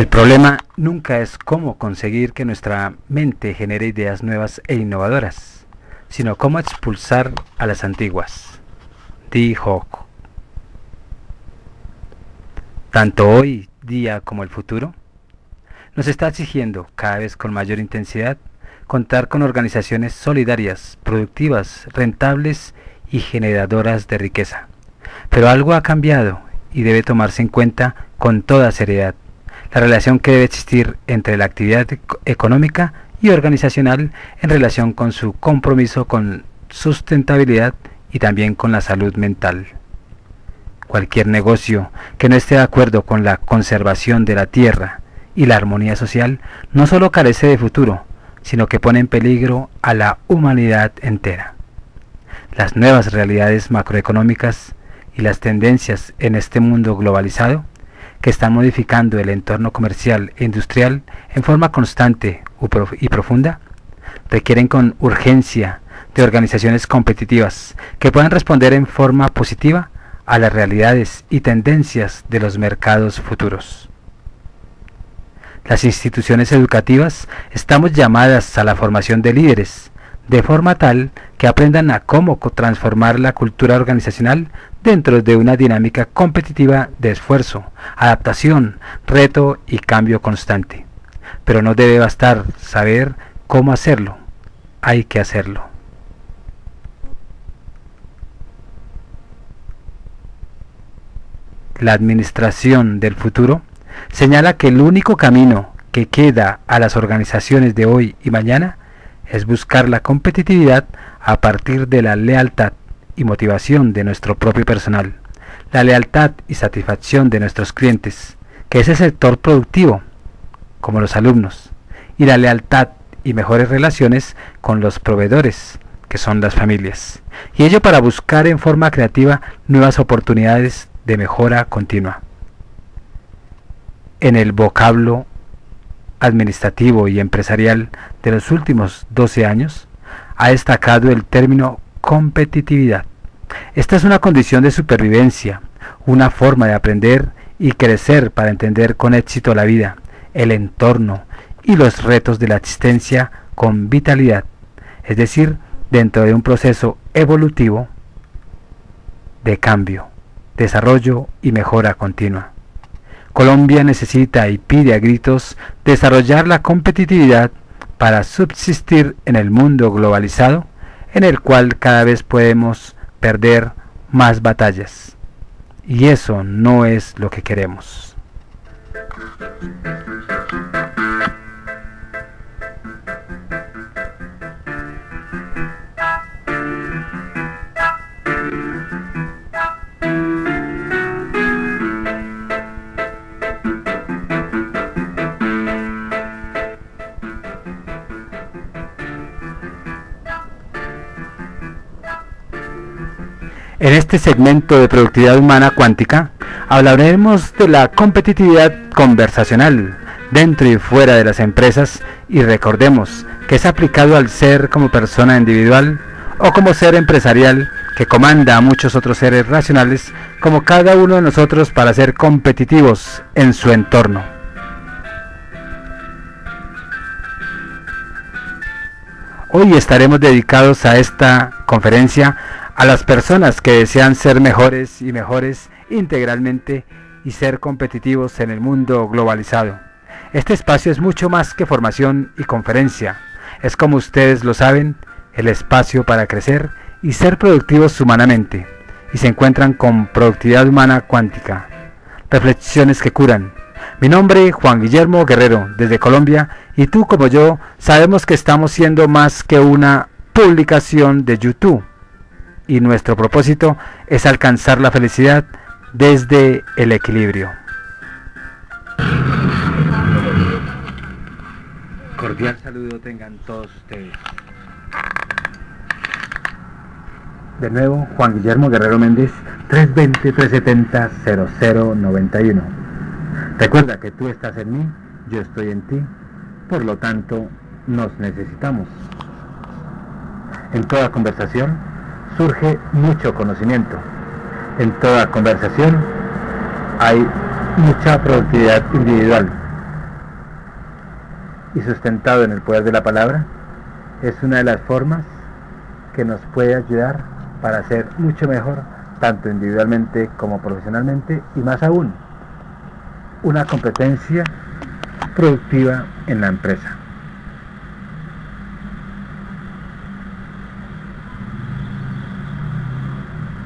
El problema nunca es cómo conseguir que nuestra mente genere ideas nuevas e innovadoras, sino cómo expulsar a las antiguas. Dee Hock. Tanto hoy día como el futuro nos está exigiendo cada vez con mayor intensidad contar con organizaciones solidarias, productivas, rentables y generadoras de riqueza. Pero algo ha cambiado y debe tomarse en cuenta con toda seriedad. La relación que debe existir entre la actividad económica y organizacional en relación con su compromiso con sustentabilidad y también con la salud mental. Cualquier negocio que no esté de acuerdo con la conservación de la tierra y la armonía social no solo carece de futuro, sino que pone en peligro a la humanidad entera. Las nuevas realidades macroeconómicas y las tendencias en este mundo globalizado que están modificando el entorno comercial e industrial en forma constante y profunda, requieren con urgencia de organizaciones competitivas que puedan responder en forma positiva a las realidades y tendencias de los mercados futuros. Las instituciones educativas estamos llamadas a la formación de líderes, de forma tal que aprendan a cómo transformar la cultura organizacional dentro de una dinámica competitiva de esfuerzo, adaptación, reto y cambio constante. Pero no debe bastar saber cómo hacerlo, hay que hacerlo. La administración del futuro señala que el único camino que queda a las organizaciones de hoy y mañana es buscar la competitividad a partir de la lealtad y motivación de nuestro propio personal, la lealtad y satisfacción de nuestros clientes, que es el sector productivo, como los alumnos, y la lealtad y mejores relaciones con los proveedores, que son las familias, y ello para buscar en forma creativa nuevas oportunidades de mejora continua. En el vocablo administrativo y empresarial de los últimos 12 años, ha destacado el término competitividad. Esta es una condición de supervivencia, una forma de aprender y crecer para entender con éxito la vida, el entorno y los retos de la existencia con vitalidad, es decir, dentro de un proceso evolutivo de cambio, desarrollo y mejora continua. Colombia necesita y pide a gritos desarrollar la competitividad para subsistir en el mundo globalizado, en el cual cada vez podemos perder más batallas. Y eso no es lo que queremos. En este segmento de productividad humana cuántica hablaremos de la competitividad conversacional dentro y fuera de las empresas y recordemos que es aplicado al ser como persona individual o como ser empresarial que comanda a muchos otros seres racionales como cada uno de nosotros para ser competitivos en su entorno. Hoy estaremos dedicados a esta conferencia a las personas que desean ser mejores y mejores integralmente y ser competitivos en el mundo globalizado. Este espacio es mucho más que formación y conferencia. Es, como ustedes lo saben, el espacio para crecer y ser productivos humanamente. Y se encuentran con Productividad Humana Cuántica. Reflexiones que curan. Mi nombre es Juan Guillermo Guerrero, desde Colombia, y tú como yo sabemos que estamos siendo más que una publicación de YouTube. Y nuestro propósito es alcanzar la felicidad desde el equilibrio. Cordial saludo tengan todos ustedes. De nuevo, Juan Guillermo Guerrero Méndez, 320-370-0091. Recuerda que tú estás en mí, yo estoy en ti, por lo tanto, nos necesitamos. En toda conversación surge mucho conocimiento. En toda conversación hay mucha productividad individual. y sustentado en el poder de la palabra, es una de las formas que nos puede ayudar para ser mucho mejor, tanto individualmente como profesionalmente, y más aún, una competencia productiva en la empresa.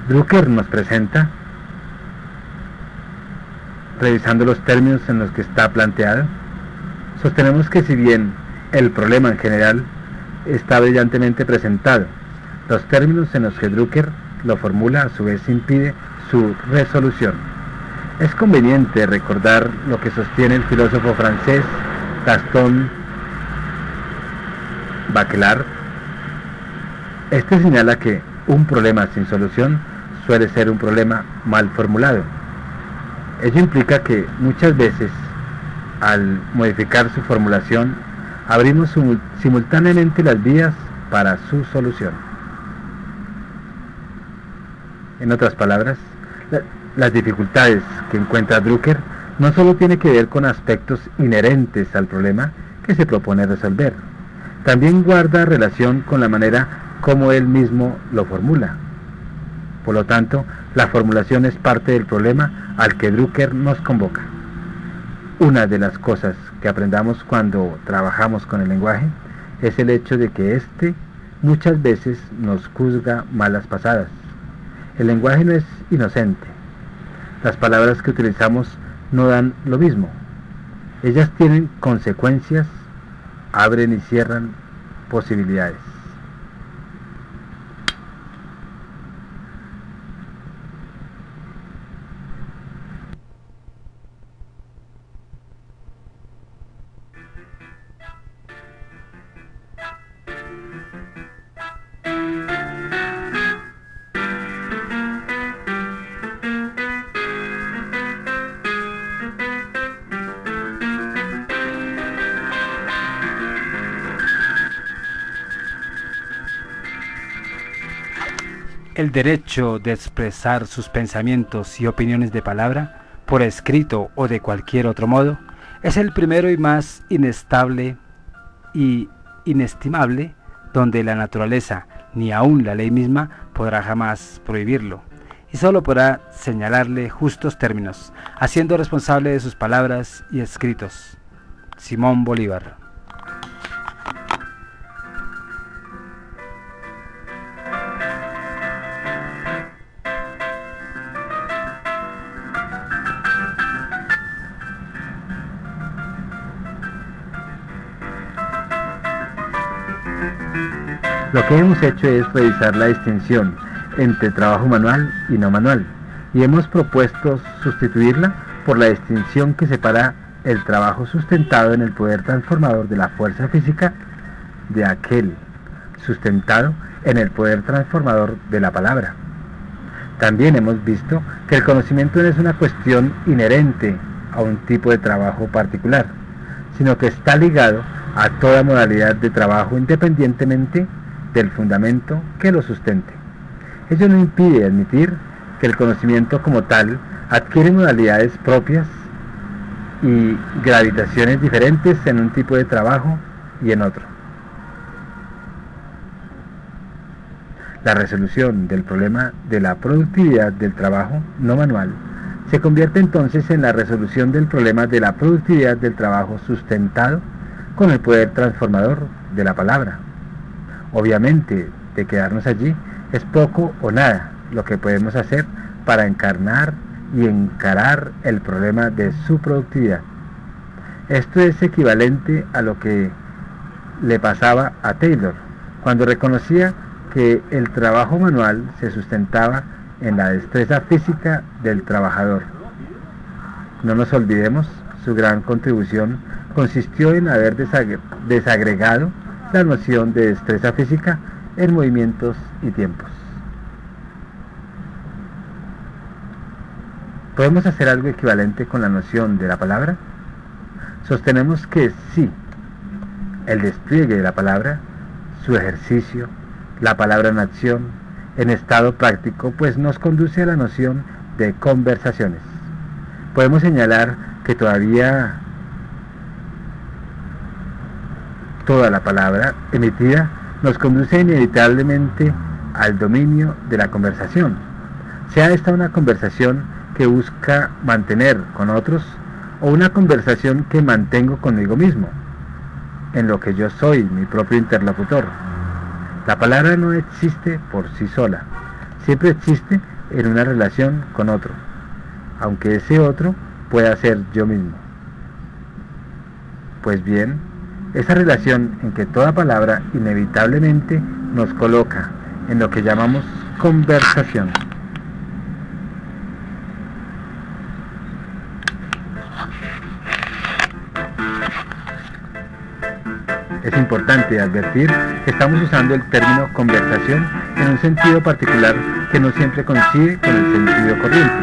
Drucker nos presenta, revisando los términos en los que está planteado, sostenemos que si bien el problema en general está brillantemente presentado, los términos en los que Drucker lo formula a su vez impide su resolución. Es conveniente recordar lo que sostiene el filósofo francés Gaston Bachelard. Este señala que un problema sin solución suele ser un problema mal formulado. Ello implica que muchas veces, al modificar su formulación, abrimos simultáneamente las vías para su solución. En otras palabras, las dificultades que encuentra Drucker no solo tienen que ver con aspectos inherentes al problema que se propone resolver, también guarda relación con la manera como él mismo lo formula. Por lo tanto, la formulación es parte del problema al que Drucker nos convoca. Una de las cosas que aprendamos cuando trabajamos con el lenguaje es el hecho de que éste muchas veces nos juzga malas pasadas. El lenguaje no es inocente. Las palabras que utilizamos no dan lo mismo. Ellas tienen consecuencias, abren y cierran posibilidades. El derecho de expresar sus pensamientos y opiniones de palabra, por escrito o de cualquier otro modo, es el primero y más inestable y inestimable, donde la naturaleza, ni aun la ley misma, podrá jamás prohibirlo, y solo podrá señalarle justos términos, haciendo responsable de sus palabras y escritos. Simón Bolívar. Lo que hemos hecho es revisar la distinción entre trabajo manual y no manual, y hemos propuesto sustituirla por la distinción que separa el trabajo sustentado en el poder transformador de la fuerza física de aquel sustentado en el poder transformador de la palabra. También hemos visto que el conocimiento no es una cuestión inherente a un tipo de trabajo particular, sino que está ligado a toda modalidad de trabajo independientemente del fundamento que lo sustente. Ello no impide admitir que el conocimiento como tal adquiere modalidades propias y gravitaciones diferentes en un tipo de trabajo y en otro. La resolución del problema de la productividad del trabajo no manual se convierte entonces en la resolución del problema de la productividad del trabajo sustentado con el poder transformador de la palabra. Obviamente, de quedarnos allí, es poco o nada lo que podemos hacer para encarnar y encarar el problema de su productividad. Esto es equivalente a lo que le pasaba a Taylor, cuando reconocía que el trabajo manual se sustentaba en la destreza física del trabajador. No nos olvidemos, su gran contribución consistió en haber desagregado la noción de destreza física en movimientos y tiempos. ¿Podemos hacer algo equivalente con la noción de la palabra? Sostenemos que sí, el despliegue de la palabra, su ejercicio, la palabra en acción, en estado práctico, pues nos conduce a la noción de conversaciones. Podemos señalar que todavía Toda la palabra emitida nos conduce inevitablemente al dominio de la conversación, sea esta una conversación que busca mantener con otros o una conversación que mantengo conmigo mismo, en lo que yo soy mi propio interlocutor. La palabra no existe por sí sola, siempre existe en una relación con otro, aunque ese otro pueda ser yo mismo. Pues bien, esa relación en que toda palabra inevitablemente nos coloca en lo que llamamos conversación. Es importante advertir que estamos usando el término conversación en un sentido particular que no siempre coincide con el sentido corriente.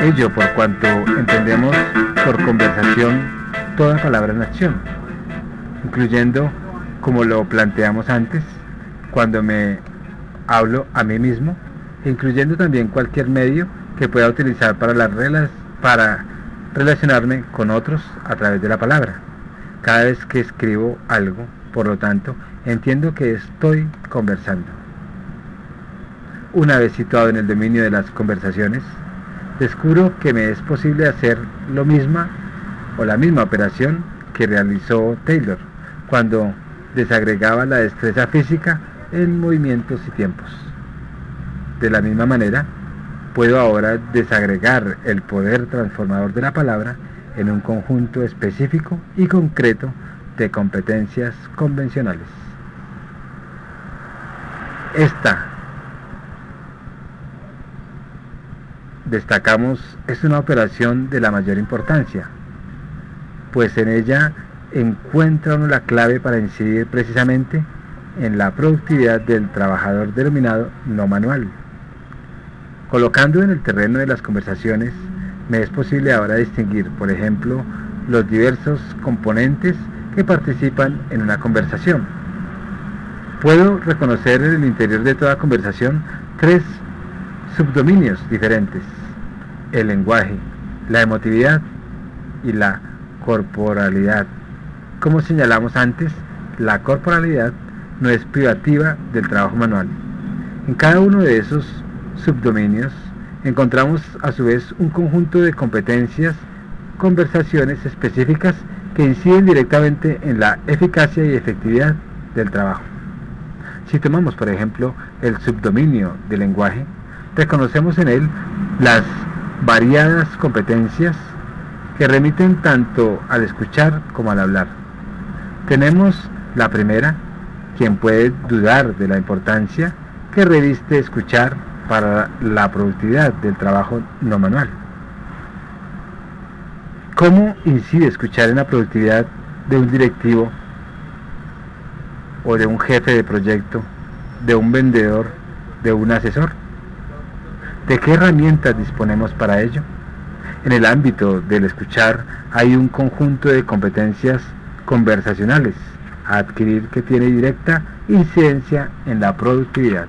Ello por cuanto entendemos por conversación toda palabra en acción, incluyendo, como lo planteamos antes, cuando me hablo a mí mismo, e incluyendo también cualquier medio que pueda utilizar para relacionarme con otros a través de la palabra. Cada vez que escribo algo, por lo tanto, entiendo que estoy conversando. Una vez situado en el dominio de las conversaciones, descubro que me es posible hacer la misma operación que realizó Taylor cuando desagregaba la destreza física en movimientos y tiempos. De la misma manera, puedo ahora desagregar el poder transformador de la palabra en un conjunto específico y concreto de competencias convencionales. Esta, destacamos, es una operación de la mayor importancia, pues en ella encuentra uno la clave para incidir precisamente en la productividad del trabajador denominado no manual. Colocando en el terreno de las conversaciones, me es posible ahora distinguir, por ejemplo, los diversos componentes que participan en una conversación. Puedo reconocer en el interior de toda conversación 3 subdominios diferentes: el lenguaje, la emotividad y la corporalidad. Como señalamos antes, la corporalidad no es privativa del trabajo manual. En cada uno de esos subdominios encontramos a su vez un conjunto de competencias, conversaciones específicas que inciden directamente en la eficacia y efectividad del trabajo. Si tomamos por ejemplo el subdominio del lenguaje, reconocemos en él las variadas competencias que remiten tanto al escuchar como al hablar. Tenemos la primera, quien puede dudar de la importancia que reviste escuchar para la productividad del trabajo no manual. ¿Cómo incide escuchar en la productividad de un directivo o de un jefe de proyecto, de un vendedor, de un asesor? ¿De qué herramientas disponemos para ello? En el ámbito del escuchar hay un conjunto de competencias conversacionales a adquirir que tiene directa incidencia en la productividad.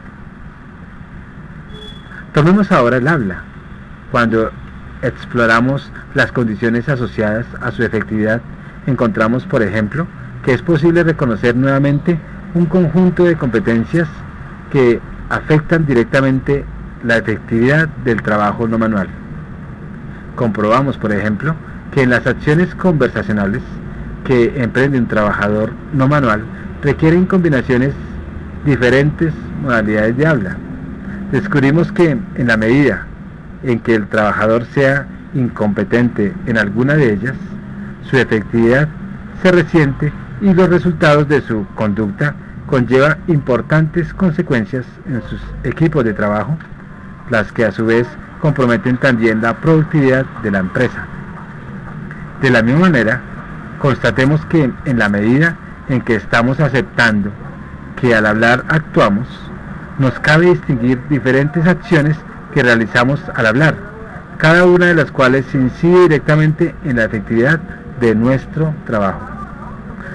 Tomemos ahora el habla. Cuando exploramos las condiciones asociadas a su efectividad, encontramos, por ejemplo, que es posible reconocer nuevamente un conjunto de competencias que afectan directamente la efectividad del trabajo no manual. Comprobamos, por ejemplo, que en las acciones conversacionales que emprende un trabajador no manual requieren combinaciones diferentes modalidades de habla. Descubrimos que en la medida en que el trabajador sea incompetente en alguna de ellas, su efectividad se resiente y los resultados de su conducta conlleva importantes consecuencias en sus equipos de trabajo, las que a su vez comprometen también la productividad de la empresa. De la misma manera, constatemos que en la medida en que estamos aceptando que al hablar actuamos, nos cabe distinguir diferentes acciones que realizamos al hablar, cada una de las cuales incide directamente en la efectividad de nuestro trabajo.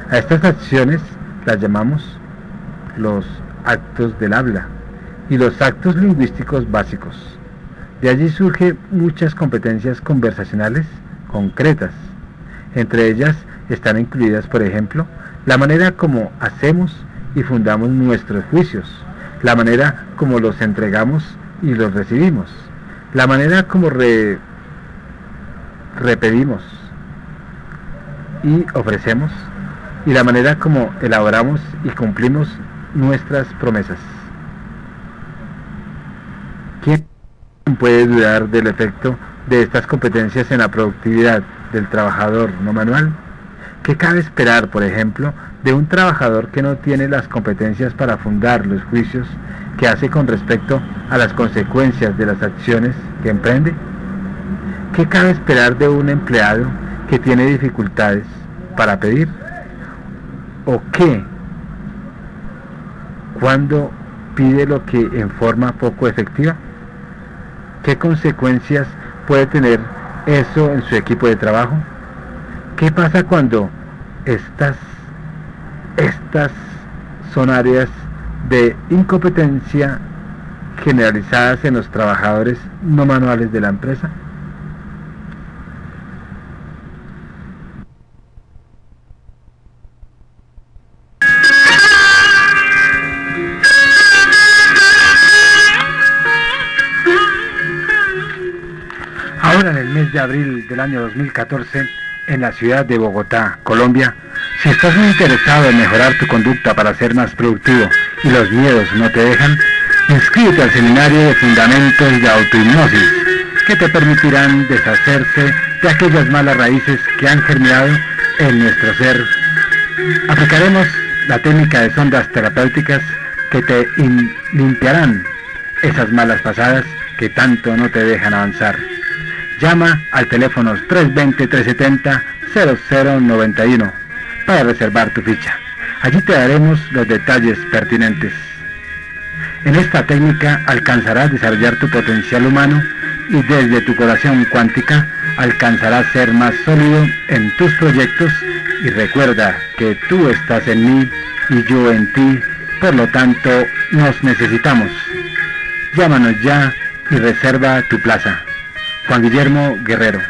A estas acciones las llamamos los actos del habla y los actos lingüísticos básicos. De allí surgen muchas competencias conversacionales concretas. Entre ellas están incluidas, por ejemplo, la manera como hacemos y fundamos nuestros juicios, la manera como los entregamos y los recibimos, la manera como repedimos y ofrecemos, y la manera como elaboramos y cumplimos nuestras promesas. ¿Quién puede dudar del efecto de estas competencias en la productividad del trabajador no manual? ¿Qué cabe esperar, por ejemplo, de un trabajador que no tiene las competencias para fundar los juicios que hace con respecto a las consecuencias de las acciones que emprende? ¿Qué cabe esperar de un empleado que tiene dificultades para pedir? ¿O qué cuando pide lo que en forma poco efectiva? ¿Qué consecuencias puede tener eso en su equipo de trabajo? ¿Qué pasa cuando estas son áreas de incompetencia generalizadas en los trabajadores no manuales de la empresa? Ahora, en el mes de abril del año 2014, en la ciudad de Bogotá, Colombia, si estás muy interesado en mejorar tu conducta para ser más productivo y los miedos no te dejan, inscríbete al seminario de Fundamentos de Autohipnosis, que te permitirán deshacerse de aquellas malas raíces que han germinado en nuestro ser. Aplicaremos la técnica de sondas terapéuticas que te limpiarán esas malas pasadas que tanto no te dejan avanzar. Llama al teléfono 320-370-0091 para reservar tu ficha. Allí te daremos los detalles pertinentes. En esta técnica alcanzarás a desarrollar tu potencial humano y desde tu curación cuántica alcanzarás a ser más sólido en tus proyectos, y recuerda que tú estás en mí y yo en ti, por lo tanto nos necesitamos. Llámanos ya y reserva tu plaza. Juan Guillermo Guerrero.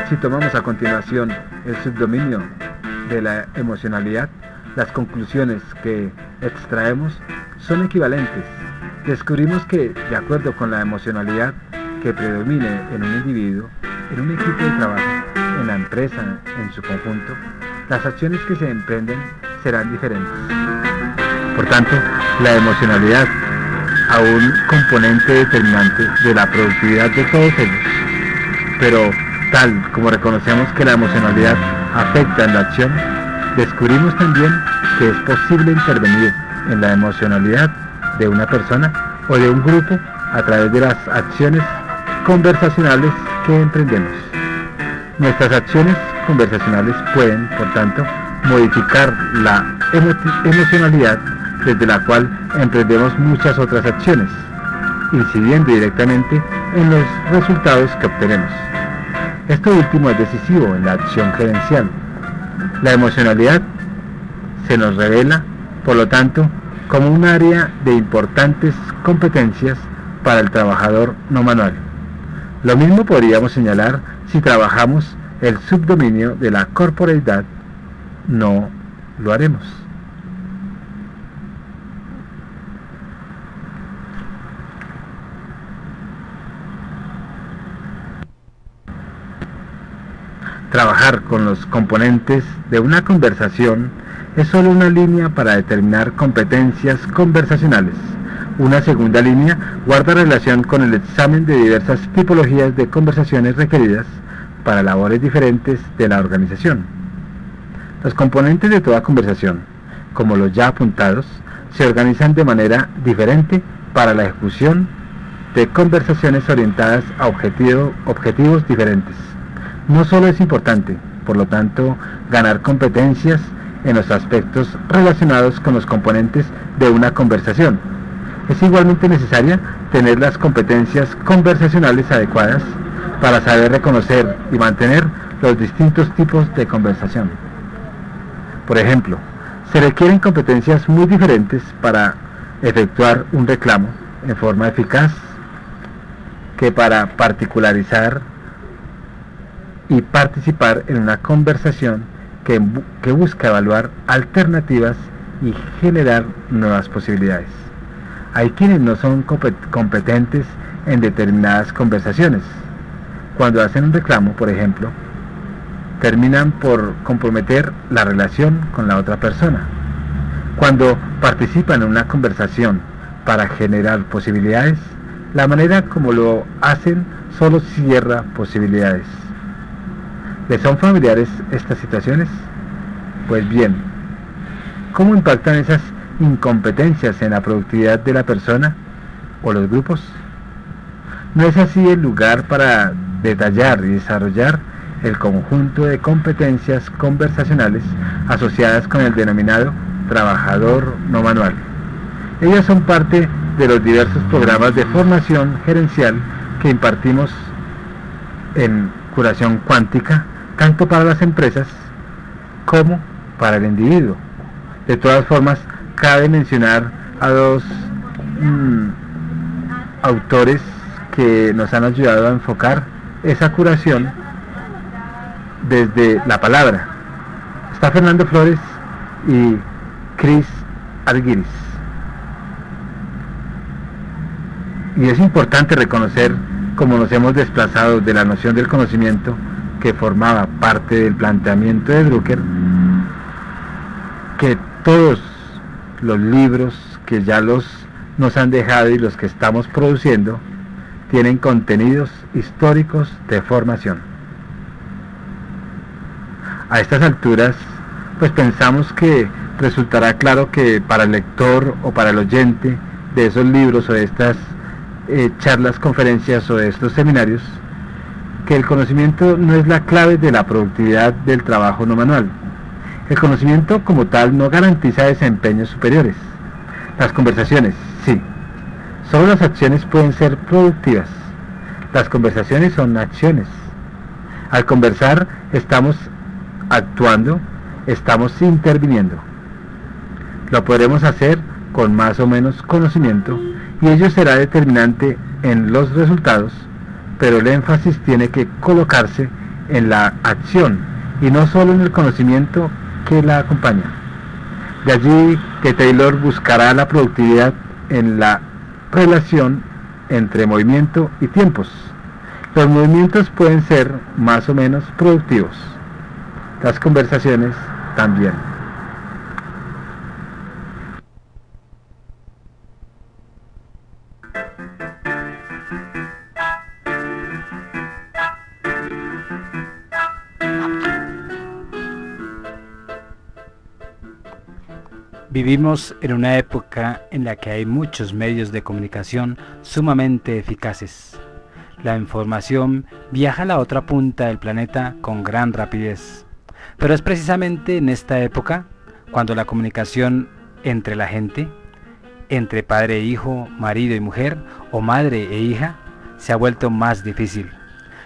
Si tomamos a continuación el subdominio de la emocionalidad, las conclusiones que extraemos son equivalentes. Descubrimos que, de acuerdo con la emocionalidad que predomine en un individuo, en un equipo de trabajo, en la empresa en su conjunto, las acciones que se emprenden serán diferentes. Por tanto, la emocionalidad a un componente determinante de la productividad de todos ellos. Pero tal como reconocemos que la emocionalidad afecta en la acción, descubrimos también que es posible intervenir en la emocionalidad de una persona o de un grupo a través de las acciones conversacionales que emprendemos. Nuestras acciones conversacionales pueden, por tanto, modificar la emocionalidad desde la cual emprendemos muchas otras acciones, incidiendo directamente en los resultados que obtenemos. Esto último es decisivo en la acción gerencial. La emocionalidad se nos revela, por lo tanto, como un área de importantes competencias para el trabajador no manual. Lo mismo podríamos señalar si trabajamos el subdominio de la corporeidad. No lo haremos. Trabajar con los componentes de una conversación es solo una línea para determinar competencias conversacionales. Una segunda línea guarda relación con el examen de diversas tipologías de conversaciones requeridas para labores diferentes de la organización. Los componentes de toda conversación, como los ya apuntados, se organizan de manera diferente para la ejecución de conversaciones orientadas a objetivos diferentes. No solo es importante, por lo tanto, ganar competencias en los aspectos relacionados con los componentes de una conversación. Es igualmente necesaria tener las competencias conversacionales adecuadas para saber reconocer y mantener los distintos tipos de conversación. Por ejemplo, se requieren competencias muy diferentes para efectuar un reclamo en forma eficaz que para particularizar y participar en una conversación que busca evaluar alternativas y generar nuevas posibilidades. Hay quienes no son competentes en determinadas conversaciones. Cuando hacen un reclamo, por ejemplo, terminan por comprometer la relación con la otra persona. Cuando participan en una conversación para generar posibilidades, la manera como lo hacen solo cierra posibilidades. ¿Les son familiares estas situaciones? Pues bien, ¿cómo impactan esas incompetencias en la productividad de la persona o los grupos? ¿No es así el lugar para detallar y desarrollar el conjunto de competencias conversacionales asociadas con el denominado trabajador no manual? Ellas son parte de los diversos programas de formación gerencial que impartimos en curación cuántica, tanto para las empresas como para el individuo. De todas formas, cabe mencionar a dos autores que nos han ayudado a enfocar esa curación desde la palabra. Está Fernando Flores y Chris Argyris. Y es importante reconocer cómo nos hemos desplazado de la noción del conocimiento que formaba parte del planteamiento de Drucker, que todos los libros que ya nos han dejado y los que estamos produciendo tienen contenidos históricos de formación. A estas alturas, pues pensamos que resultará claro que para el lector o para el oyente de esos libros o de estas charlas, conferencias o de estos seminarios, que el conocimiento no es la clave de la productividad del trabajo no manual. El conocimiento como tal no garantiza desempeños superiores. Las conversaciones, sí. Solo las acciones pueden ser productivas. Las conversaciones son acciones. Al conversar estamos actuando, estamos interviniendo. Lo podremos hacer con más o menos conocimiento y ello será determinante en los resultados, pero el énfasis tiene que colocarse en la acción y no solo en el conocimiento que la acompaña. De allí que Taylor buscará la productividad en la relación entre movimiento y tiempos. Los movimientos pueden ser más o menos productivos, las conversaciones también. Vivimos en una época en la que hay muchos medios de comunicación sumamente eficaces. La información viaja a la otra punta del planeta con gran rapidez. Pero es precisamente en esta época cuando la comunicación entre la gente, entre padre e hijo, marido y mujer, o madre e hija, se ha vuelto más difícil.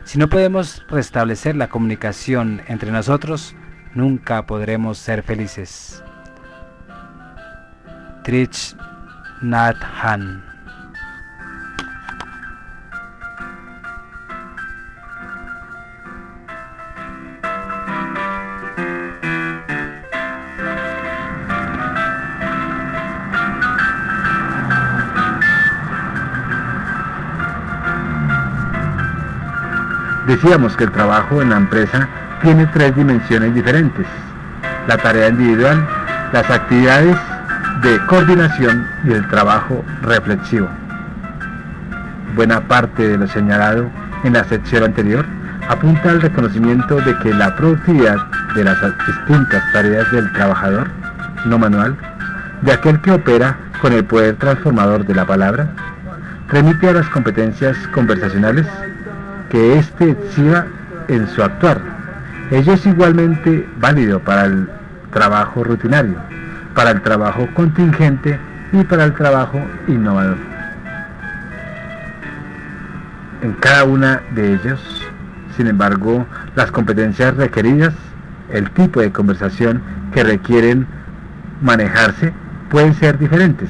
Si no podemos restablecer la comunicación entre nosotros, nunca podremos ser felices. Thich Nhat Hanh. Decíamos que el trabajo en la empresa tiene tres dimensiones diferentes: la tarea individual, las actividades de coordinación y el trabajo reflexivo. Buena parte de lo señalado en la sección anterior apunta al reconocimiento de que la productividad de las distintas tareas del trabajador no manual, de aquel que opera con el poder transformador de la palabra, remite a las competencias conversacionales que éste exhiba en su actuar. Ello es igualmente válido para el trabajo rutinario, para el trabajo contingente y para el trabajo innovador. En cada una de ellos, sin embargo, las competencias requeridas, el tipo de conversación que requieren manejarse pueden ser diferentes.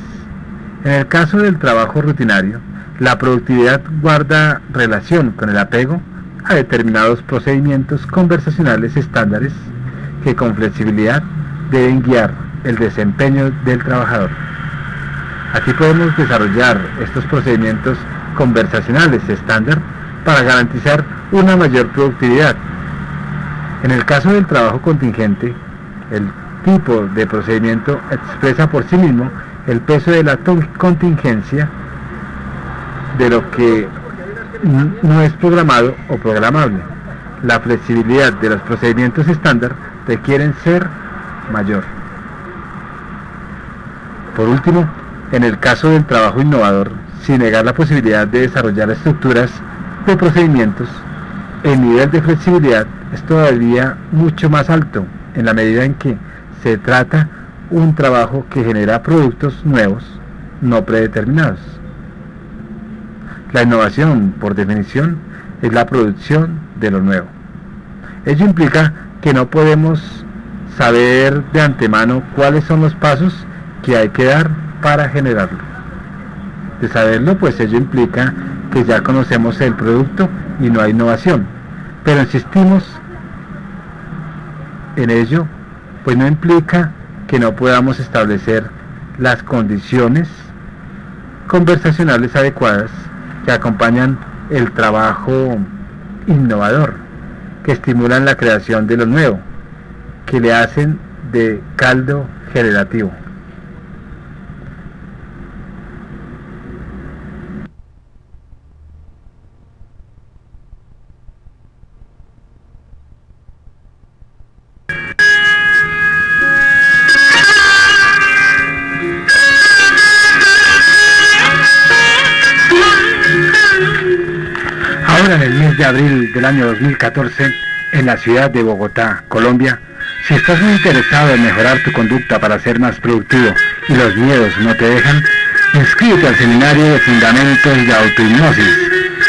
En el caso del trabajo rutinario, la productividad guarda relación con el apego a determinados procedimientos conversacionales estándares que con flexibilidad deben guiar el desempeño del trabajador. Aquí podemos desarrollar estos procedimientos conversacionales estándar para garantizar una mayor productividad. En el caso del trabajo contingente, el tipo de procedimiento expresa por sí mismo el peso de la contingencia de lo que no es programado o programable. La flexibilidad de los procedimientos estándar requieren ser mayor. Por último, en el caso del trabajo innovador, sin negar la posibilidad de desarrollar estructuras de procedimientos, el nivel de flexibilidad es todavía mucho más alto en la medida en que se trata un trabajo que genera productos nuevos, no predeterminados. La innovación, por definición, es la producción de lo nuevo. Ello implica que no podemos saber de antemano cuáles son los pasos que hay que dar para generarlo. De saberlo, pues ello implica que ya conocemos el producto y no hay innovación. Pero insistimos en ello, pues no implica que no podamos establecer las condiciones conversacionales adecuadas que acompañan el trabajo innovador, que estimulan la creación de lo nuevo, que le hacen de caldo generativo. Ahora, en el mes de abril del año 2014, en la ciudad de Bogotá, Colombia, si estás muy interesado en mejorar tu conducta para ser más productivo y los miedos no te dejan, inscríbete al seminario de fundamentos de autohipnosis,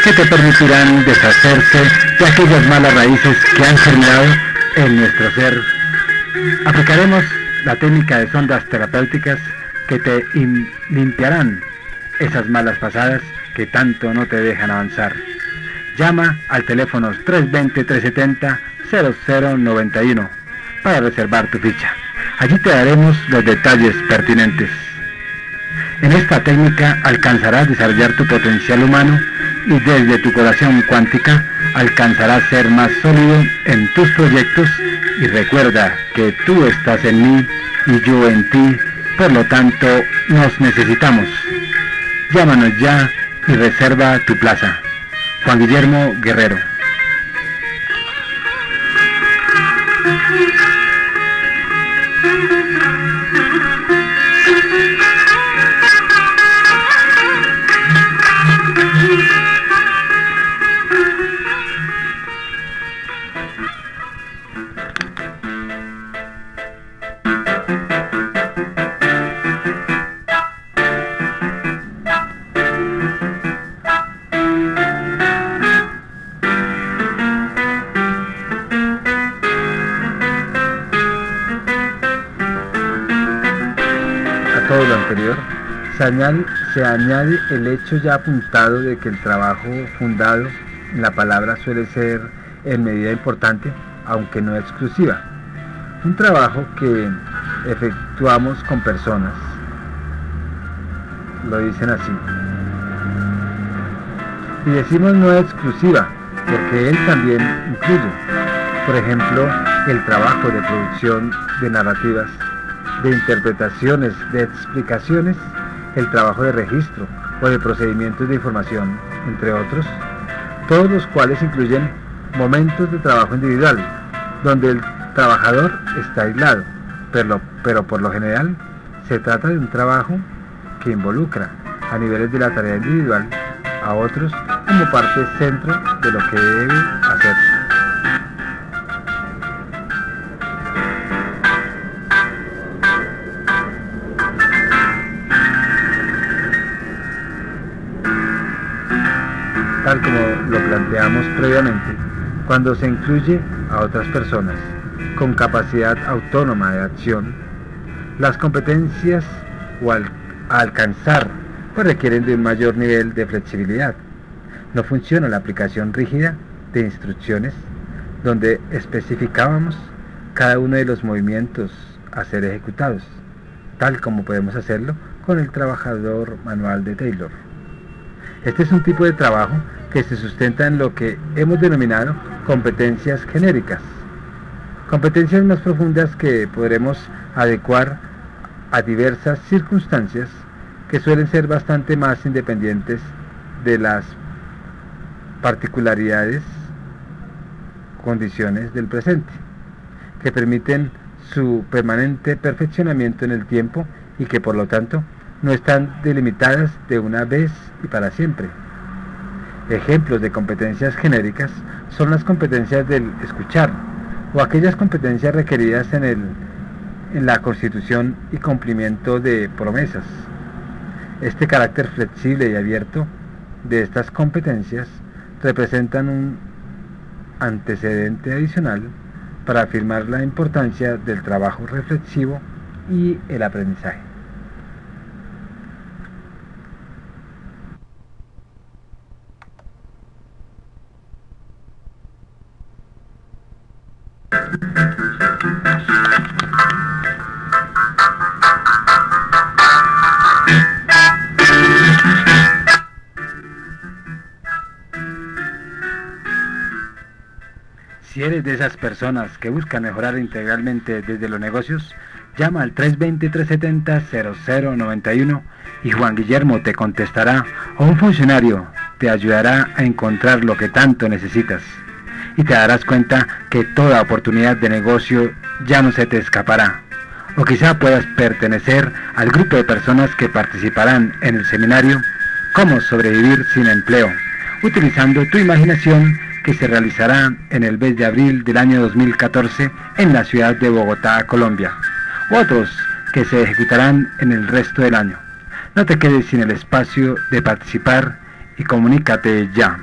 que te permitirán deshacerse de aquellas malas raíces que han germinado en nuestro ser. Aplicaremos la técnica de sondas terapéuticas que te limpiarán esas malas pasadas que tanto no te dejan avanzar. Llama al teléfono 320-370-0091 para reservar tu ficha. Allí te daremos los detalles pertinentes. En esta técnica alcanzarás a desarrollar tu potencial humano y desde tu curación cuántica alcanzarás a ser más sólido en tus proyectos, y recuerda que tú estás en mí y yo en ti, por lo tanto nos necesitamos. Llámanos ya y reserva tu plaza. Juan Guillermo Guerrero. Todo lo anterior, se añade el hecho ya apuntado de que el trabajo fundado en la palabra suele ser en medida importante, aunque no exclusiva. Un trabajo que efectuamos con personas, lo dicen así. Y decimos no exclusiva, porque él también incluye, por ejemplo, el trabajo de producción de narrativas, de interpretaciones, de explicaciones, el trabajo de registro o de procedimientos de información, entre otros, todos los cuales incluyen momentos de trabajo individual, donde el trabajador está aislado, pero por lo general se trata de un trabajo que involucra a niveles de la tarea individual a otros como parte centro de lo que debe hacerse. planteamos previamente, cuando se incluye a otras personas con capacidad autónoma de acción, las competencias a alcanzar pues requieren de un mayor nivel de flexibilidad. No funciona la aplicación rígida de instrucciones donde especificábamos cada uno de los movimientos a ser ejecutados, tal como podemos hacerlo con el trabajador manual de Taylor. Este es un tipo de trabajo que se sustenta en lo que hemos denominado competencias genéricas, competencias más profundas que podremos adecuar a diversas circunstancias que suelen ser bastante más independientes de las particularidades, condiciones del presente, que permiten su permanente perfeccionamiento en el tiempo y que por lo tanto no están delimitadas de una vez y para siempre. Ejemplos de competencias genéricas son las competencias del escuchar o aquellas competencias requeridas en la constitución y cumplimiento de promesas. Este carácter flexible y abierto de estas competencias representan un antecedente adicional para afirmar la importancia del trabajo reflexivo y el aprendizaje. Si eres de esas personas que buscan mejorar integralmente desde los negocios, llama al 320-370-0091 y Juan Guillermo te contestará o un funcionario te ayudará a encontrar lo que tanto necesitas. Y te darás cuenta que toda oportunidad de negocio ya no se te escapará. O quizá puedas pertenecer al grupo de personas que participarán en el seminario Cómo sobrevivir sin empleo, utilizando tu imaginación, que se realizará en el mes de abril del año 2014 en la ciudad de Bogotá, Colombia, u otros que se ejecutarán en el resto del año. No te quedes sin el espacio de participar y comunícate ya.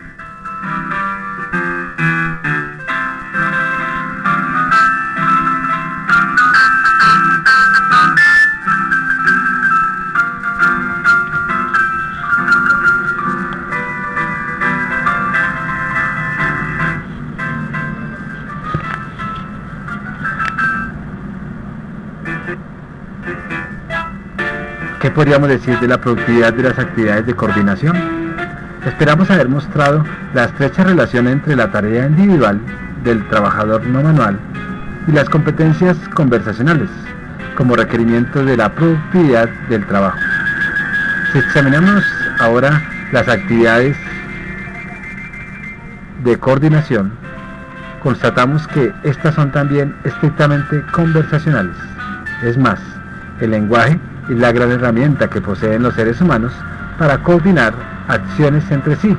¿Qué podríamos decir de la productividad de las actividades de coordinación? Esperamos haber mostrado la estrecha relación entre la tarea individual del trabajador no manual y las competencias conversacionales como requerimiento de la productividad del trabajo. Si examinamos ahora las actividades de coordinación, constatamos que estas son también estrictamente conversacionales. Es más, el lenguaje es la gran herramienta que poseen los seres humanos para coordinar acciones entre sí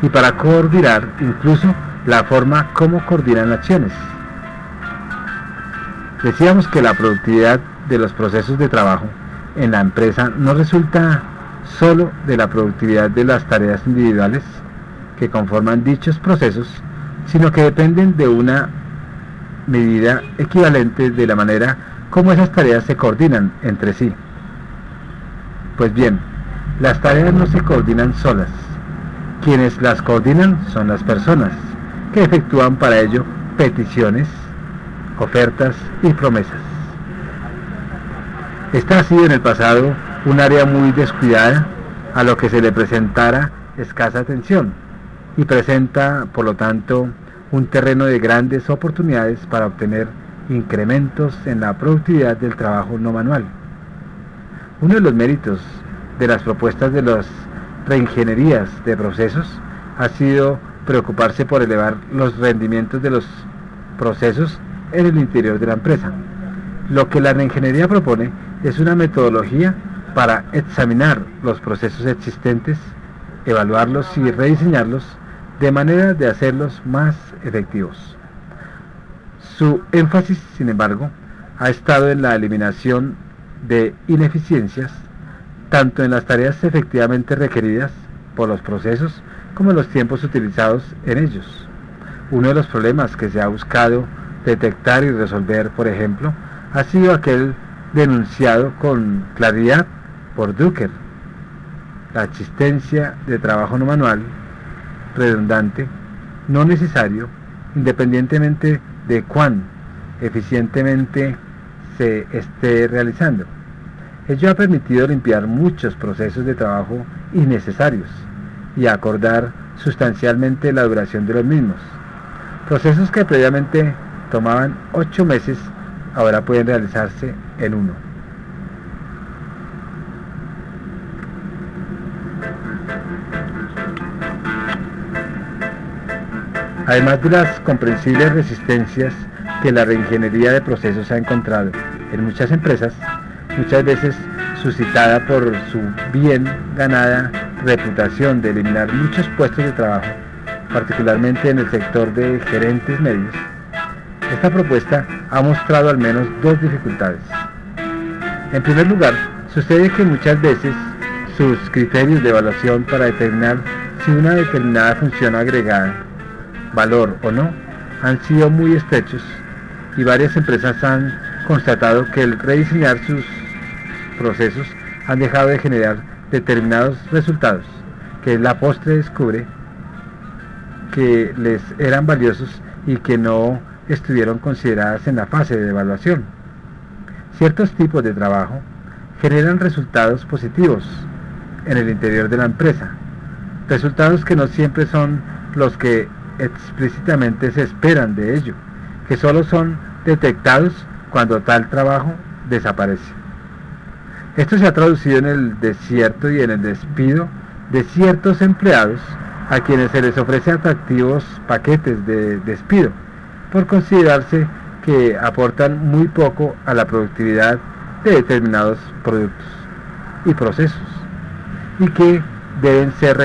y para coordinar incluso la forma como coordinan acciones. Decíamos que la productividad de los procesos de trabajo en la empresa no resulta solo de la productividad de las tareas individuales que conforman dichos procesos, sino que dependen de una medida equivalente de la manera como esas tareas se coordinan entre sí. Pues bien, las tareas no se coordinan solas. Quienes las coordinan son las personas, que efectúan para ello peticiones, ofertas y promesas. Esta ha sido en el pasado un área muy descuidada, a lo que se le presentara escasa atención, y presenta, por lo tanto, un terreno de grandes oportunidades para obtener incrementos en la productividad del trabajo no manual. Uno de los méritos de las propuestas de las reingenierías de procesos ha sido preocuparse por elevar los rendimientos de los procesos en el interior de la empresa. Lo que la reingeniería propone es una metodología para examinar los procesos existentes, evaluarlos y rediseñarlos de manera de hacerlos más efectivos. Su énfasis, sin embargo, ha estado en la eliminación de ineficiencias, tanto en las tareas efectivamente requeridas por los procesos como en los tiempos utilizados en ellos. Uno de los problemas que se ha buscado detectar y resolver, por ejemplo, ha sido aquel denunciado con claridad por Drucker: la existencia de trabajo no manual, redundante, no necesario, independientemente de cuán eficientemente se esté realizando. Ello ha permitido limpiar muchos procesos de trabajo innecesarios y acordar sustancialmente la duración de los mismos. Procesos que previamente tomaban 8 meses, ahora pueden realizarse en 1. Además de las comprensibles resistencias que la reingeniería de procesos ha encontrado en muchas empresas, muchas veces suscitada por su bien ganada reputación de eliminar muchos puestos de trabajo, particularmente en el sector de gerentes medios, esta propuesta ha mostrado al menos 2 dificultades. En primer lugar, sucede que muchas veces sus criterios de evaluación para determinar si una determinada función agregada valor o no han sido muy estrechos, y varias empresas han constatado que el rediseñar sus procesos han dejado de generar determinados resultados, que la postre descubre que les eran valiosos y que no estuvieron consideradas en la fase de evaluación. Ciertos tipos de trabajo generan resultados positivos en el interior de la empresa, resultados que no siempre son los que explícitamente se esperan de ello, que solo son detectados cuando tal trabajo desaparece. Esto se ha traducido en el desierto y en el despido de ciertos empleados a quienes se les ofrece atractivos paquetes de despido por considerarse que aportan muy poco a la productividad de determinados productos y procesos, y que deben ser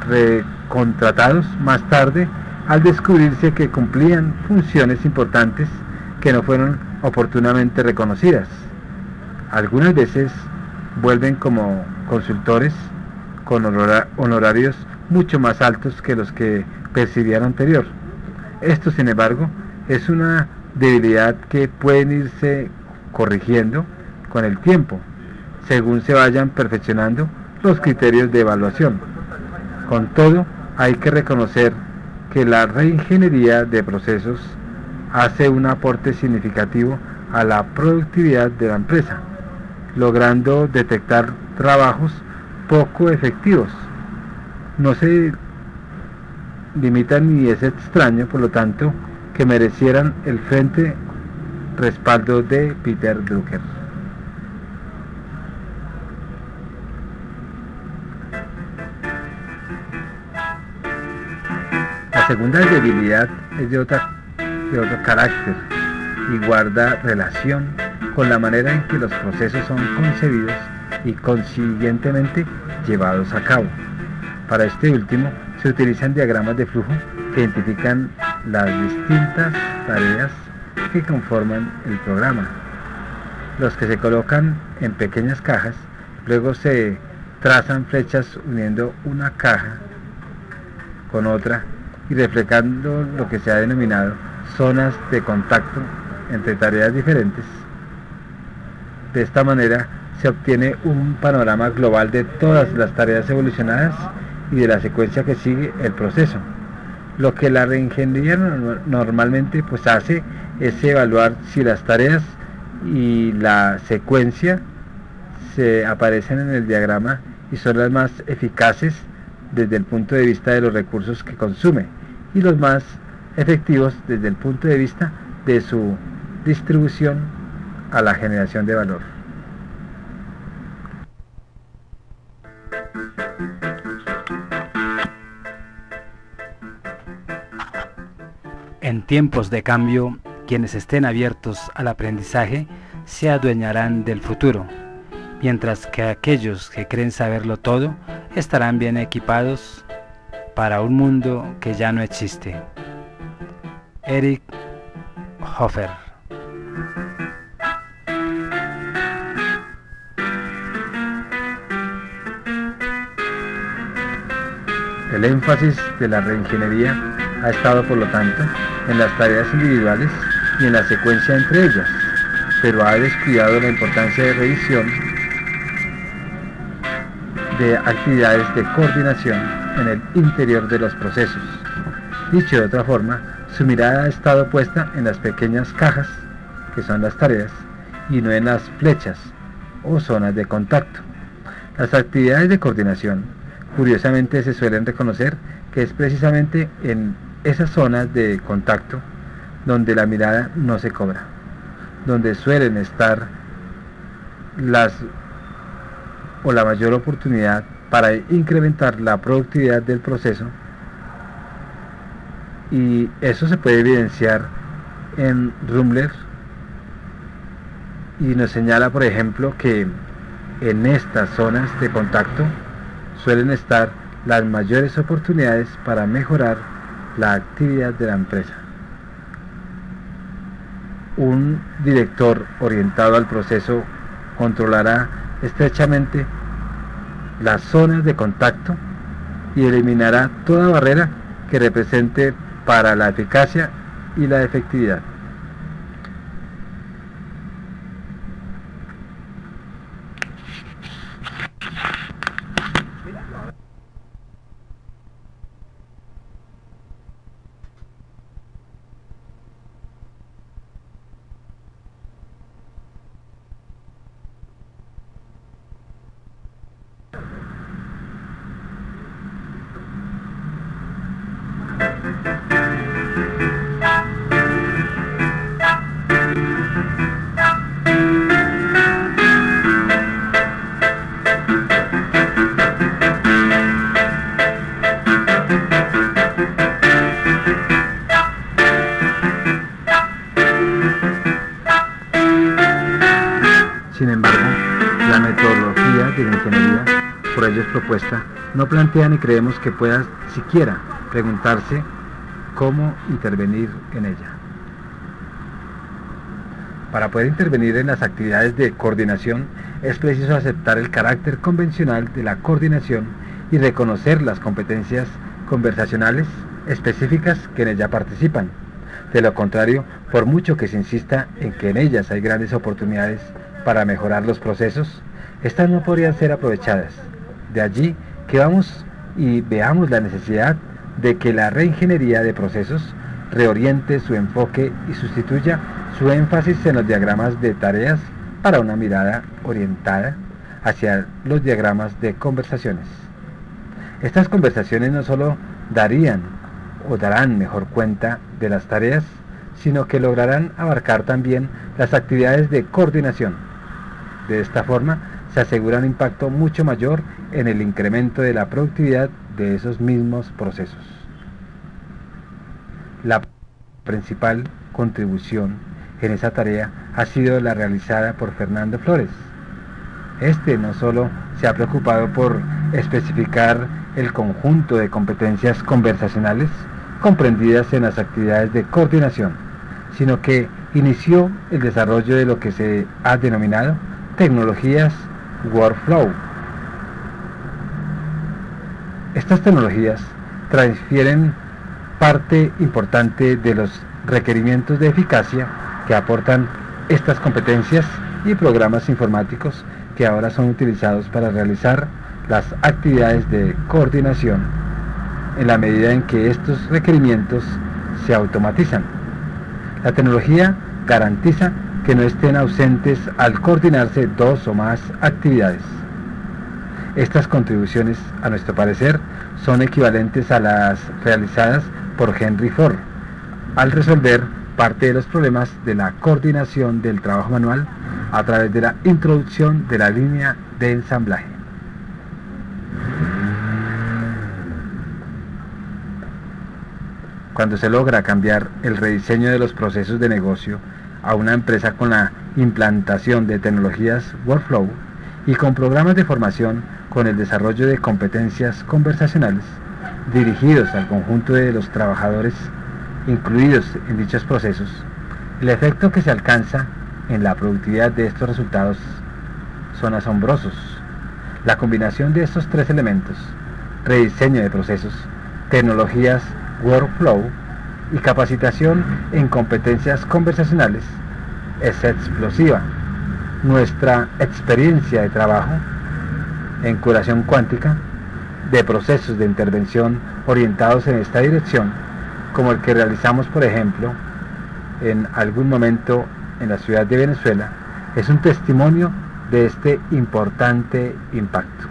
recontratados más tarde al descubrirse que cumplían funciones importantes que no fueron oportunamente reconocidas. Algunas veces vuelven como consultores con honorarios mucho más altos que los que percibían anterior. Esto, sin embargo, es una debilidad que pueden irse corrigiendo con el tiempo, según se vayan perfeccionando los criterios de evaluación. Con todo, hay que reconocer que la reingeniería de procesos hace un aporte significativo a la productividad de la empresa, logrando detectar trabajos poco efectivos. No se limitan, y es extraño, por lo tanto, que merecieran el fuerte respaldo de Peter Drucker. La segunda debilidad es de otro carácter y guarda relación con la manera en que los procesos son concebidos y consiguientemente llevados a cabo. Para este último se utilizan diagramas de flujo que identifican las distintas tareas que conforman el programa, los que se colocan en pequeñas cajas. Luego se trazan flechas uniendo una caja con otra y reflejando lo que se ha denominado zonas de contacto entre tareas diferentes. De esta manera se obtiene un panorama global de todas las tareas evolucionadas y de la secuencia que sigue el proceso. Lo que la reingeniería normalmente hace es evaluar si las tareas y la secuencia se aparecen en el diagrama y son las más eficaces desde el punto de vista de los recursos que consume, y los más efectivos desde el punto de vista de su distribución a la generación de valor. En tiempos de cambio, quienes estén abiertos al aprendizaje se adueñarán del futuro, mientras que aquellos que creen saberlo todo estarán bien equipados para un mundo que ya no existe. Eric Hoffer. El énfasis de la reingeniería ha estado, por lo tanto, en las tareas individuales y en la secuencia entre ellas, pero ha descuidado la importancia de revisión de actividades de coordinación en el interior de los procesos. Dicho de otra forma, su mirada ha estado puesta en las pequeñas cajas, que son las tareas, y no en las flechas o zonas de contacto. Las actividades de coordinación, curiosamente, se suelen reconocer que es precisamente en esas zonas de contacto donde la mirada no se cobra, donde suelen estar la mayor oportunidad para incrementar la productividad del proceso, y eso se puede evidenciar en Rumler, y nos señala, por ejemplo, que en estas zonas de contacto suelen estar las mayores oportunidades para mejorar la actividad de la empresa. Un director orientado al proceso controlará estrechamente las zonas de contacto y eliminará toda barrera que represente para la eficacia y la efectividad. Sin embargo, la metodología de la ingeniería por ellos propuesta no plantea ni creemos que pueda siquiera preguntarse cómo intervenir en ella. Para poder intervenir en las actividades de coordinación es preciso aceptar el carácter convencional de la coordinación y reconocer las competencias conversacionales específicas que en ella participan. De lo contrario, por mucho que se insista en que en ellas hay grandes oportunidades para mejorar los procesos, estas no podrían ser aprovechadas. De allí que vamos y veamos la necesidad de que la reingeniería de procesos reoriente su enfoque y sustituya su énfasis en los diagramas de tareas para una mirada orientada hacia los diagramas de conversaciones. Estas conversaciones no solo darían o darán mejor cuenta de las tareas, sino que lograrán abarcar también las actividades de coordinación. De esta forma, se asegura un impacto mucho mayor en el incremento de la productividad de esos mismos procesos. La principal contribución en esa tarea ha sido la realizada por Fernando Flores. Este no solo se ha preocupado por especificar el conjunto de competencias conversacionales comprendidas en las actividades de coordinación, sino que inició el desarrollo de lo que se ha denominado tecnologías workflow. Estas tecnologías transfieren parte importante de los requerimientos de eficacia que aportan estas competencias y programas informáticos que ahora son utilizados para realizar las actividades de coordinación en la medida en que estos requerimientos se automatizan. La tecnología garantiza que no estén ausentes al coordinarse dos o más actividades. Estas contribuciones, a nuestro parecer, son equivalentes a las realizadas por Henry Ford al resolver parte de los problemas de la coordinación del trabajo manual a través de la introducción de la línea de ensamblaje. Cuando se logra cambiar el rediseño de los procesos de negocio a una empresa con la implantación de tecnologías workflow y con programas de formación con el desarrollo de competencias conversacionales dirigidos al conjunto de los trabajadores incluidos en dichos procesos, el efecto que se alcanza en la productividad de estos resultados son asombrosos. La combinación de estos tres elementos, rediseño de procesos, tecnologías workflow y capacitación en competencias conversacionales es explosiva. Nuestra experiencia de trabajo en curación cuántica de procesos de intervención orientados en esta dirección, como el que realizamos, por ejemplo, en algún momento en la ciudad de Venezuela, es un testimonio de este importante impacto.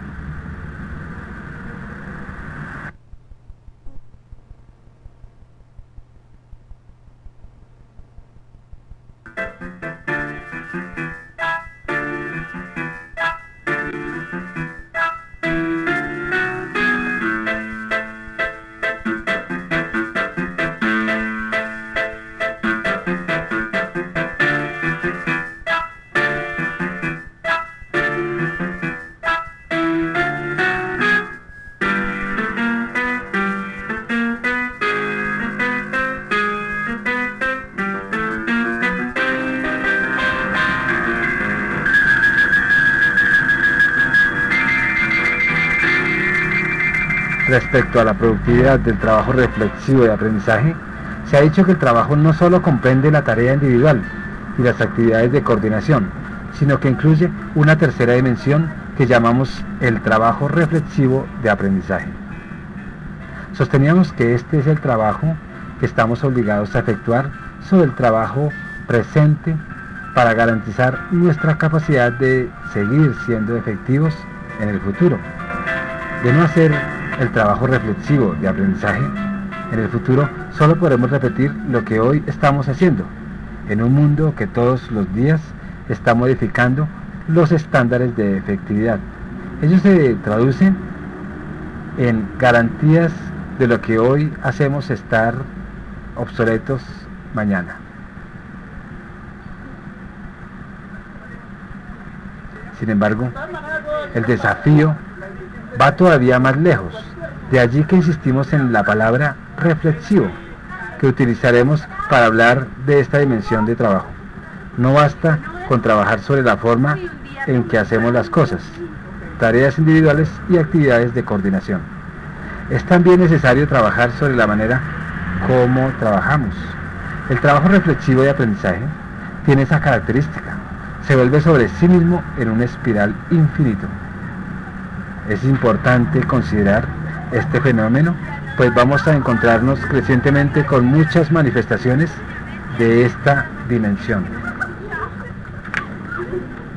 Respecto a la productividad del trabajo reflexivo de aprendizaje, se ha dicho que el trabajo no solo comprende la tarea individual y las actividades de coordinación, sino que incluye una tercera dimensión que llamamos el trabajo reflexivo de aprendizaje. Sosteníamos que este es el trabajo que estamos obligados a efectuar sobre el trabajo presente para garantizar nuestra capacidad de seguir siendo efectivos en el futuro. De no hacer el trabajo reflexivo de aprendizaje, en el futuro solo podremos repetir lo que hoy estamos haciendo, en un mundo que todos los días está modificando los estándares de efectividad. Ellos se traducen en garantías de lo que hoy hacemos estar obsoletos mañana. Sin embargo, el desafío va todavía más lejos, de allí que insistimos en la palabra reflexivo, que utilizaremos para hablar de esta dimensión de trabajo. No basta con trabajar sobre la forma en que hacemos las cosas, tareas individuales y actividades de coordinación. Es también necesario trabajar sobre la manera como trabajamos. El trabajo reflexivo de aprendizaje tiene esa característica, se vuelve sobre sí mismo en una espiral infinito. Es importante considerar este fenómeno, pues vamos a encontrarnos crecientemente con muchas manifestaciones de esta dimensión,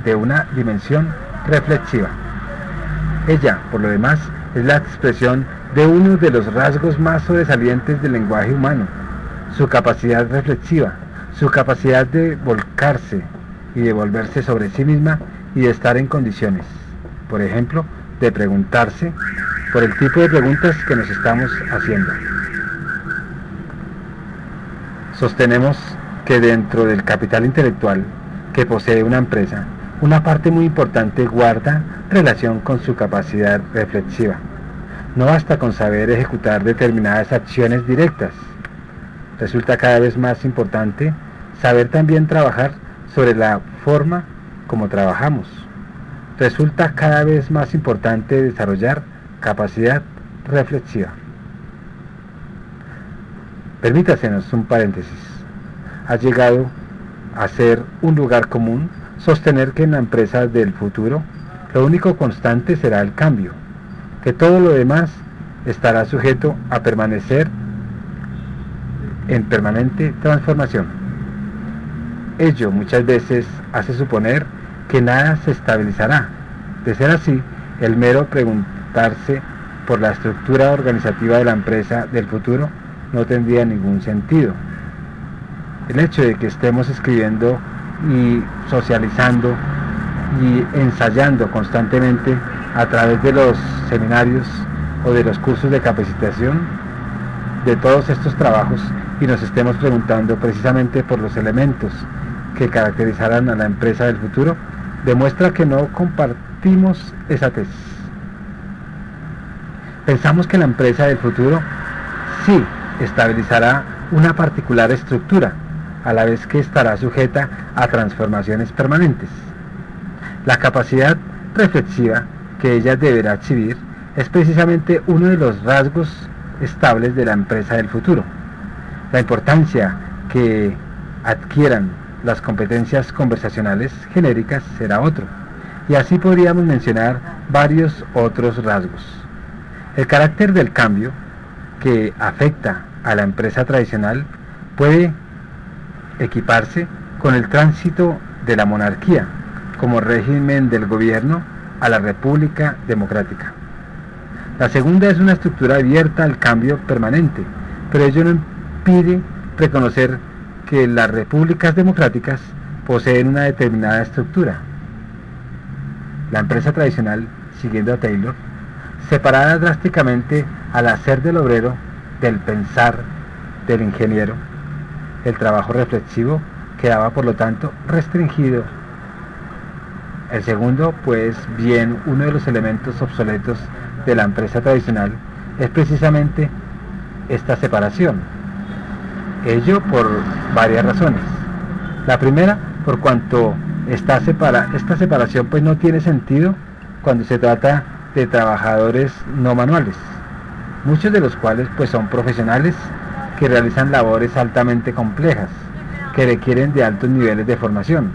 de una dimensión reflexiva. Ella, por lo demás, es la expresión de uno de los rasgos más sobresalientes del lenguaje humano, su capacidad reflexiva, su capacidad de volcarse y de volverse sobre sí misma y de estar en condiciones, por ejemplo, de preguntarse por el tipo de preguntas que nos estamos haciendo. Sostenemos que dentro del capital intelectual que posee una empresa, una parte muy importante guarda relación con su capacidad reflexiva. No basta con saber ejecutar determinadas acciones directas. Resulta cada vez más importante saber también trabajar sobre la forma como trabajamos. Resulta cada vez más importante desarrollar capacidad reflexiva. Permítasenos un paréntesis. Ha llegado a ser un lugar común sostener que en la empresa del futuro lo único constante será el cambio, que todo lo demás estará sujeto a permanecer en permanente transformación. Ello muchas veces hace suponer que nada se estabilizará. De ser así, el mero preguntarse por la estructura organizativa de la empresa del futuro no tendría ningún sentido. El hecho de que estemos escribiendo y socializando y ensayando constantemente a través de los seminarios o de los cursos de capacitación de todos estos trabajos y nos estemos preguntando precisamente por los elementos que caracterizarán a la empresa del futuro, demuestra que no compartimos esa tesis. Pensamos que la empresa del futuro sí estabilizará una particular estructura, a la vez que estará sujeta a transformaciones permanentes. La capacidad reflexiva que ella deberá exhibir es precisamente uno de los rasgos estables de la empresa del futuro. La importancia que adquieran las competencias conversacionales genéricas será otro, y así podríamos mencionar varios otros rasgos. El carácter del cambio que afecta a la empresa tradicional puede equiparse con el tránsito de la monarquía como régimen del gobierno a la república democrática. La segunda es una estructura abierta al cambio permanente, pero ello no impide reconocer que las repúblicas democráticas poseen una determinada estructura. La empresa tradicional, siguiendo a Taylor, separada drásticamente al hacer del obrero, del pensar, del ingeniero, el trabajo reflexivo quedaba por lo tanto restringido. El segundo, pues bien, uno de los elementos obsoletos de la empresa tradicional es precisamente esta separación. Ello por varias razones. La primera, por cuanto esta separación pues no tiene sentido cuando se trata de trabajadores no manuales, muchos de los cuales pues son profesionales que realizan labores altamente complejas, que requieren de altos niveles de formación.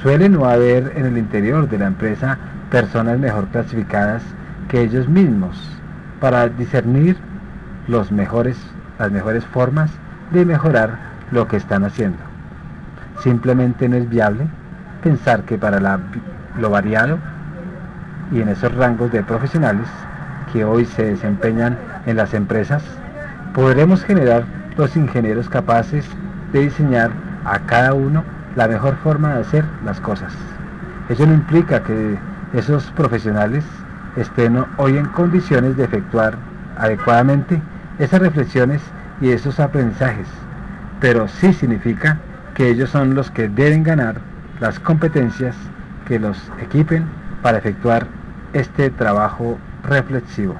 Suele no haber en el interior de la empresa personas mejor clasificadas que ellos mismos para discernir las mejores formas de mejorar lo que están haciendo. Simplemente no es viable pensar que para lo variado y en esos rangos de profesionales que hoy se desempeñan en las empresas, podremos generar los ingenieros capaces de diseñar a cada uno la mejor forma de hacer las cosas. Ello no implica que esos profesionales estén hoy en condiciones de efectuar adecuadamente esas reflexiones y esos aprendizajes, pero sí significa que ellos son los que deben ganar las competencias que los equipen para efectuar este trabajo reflexivo.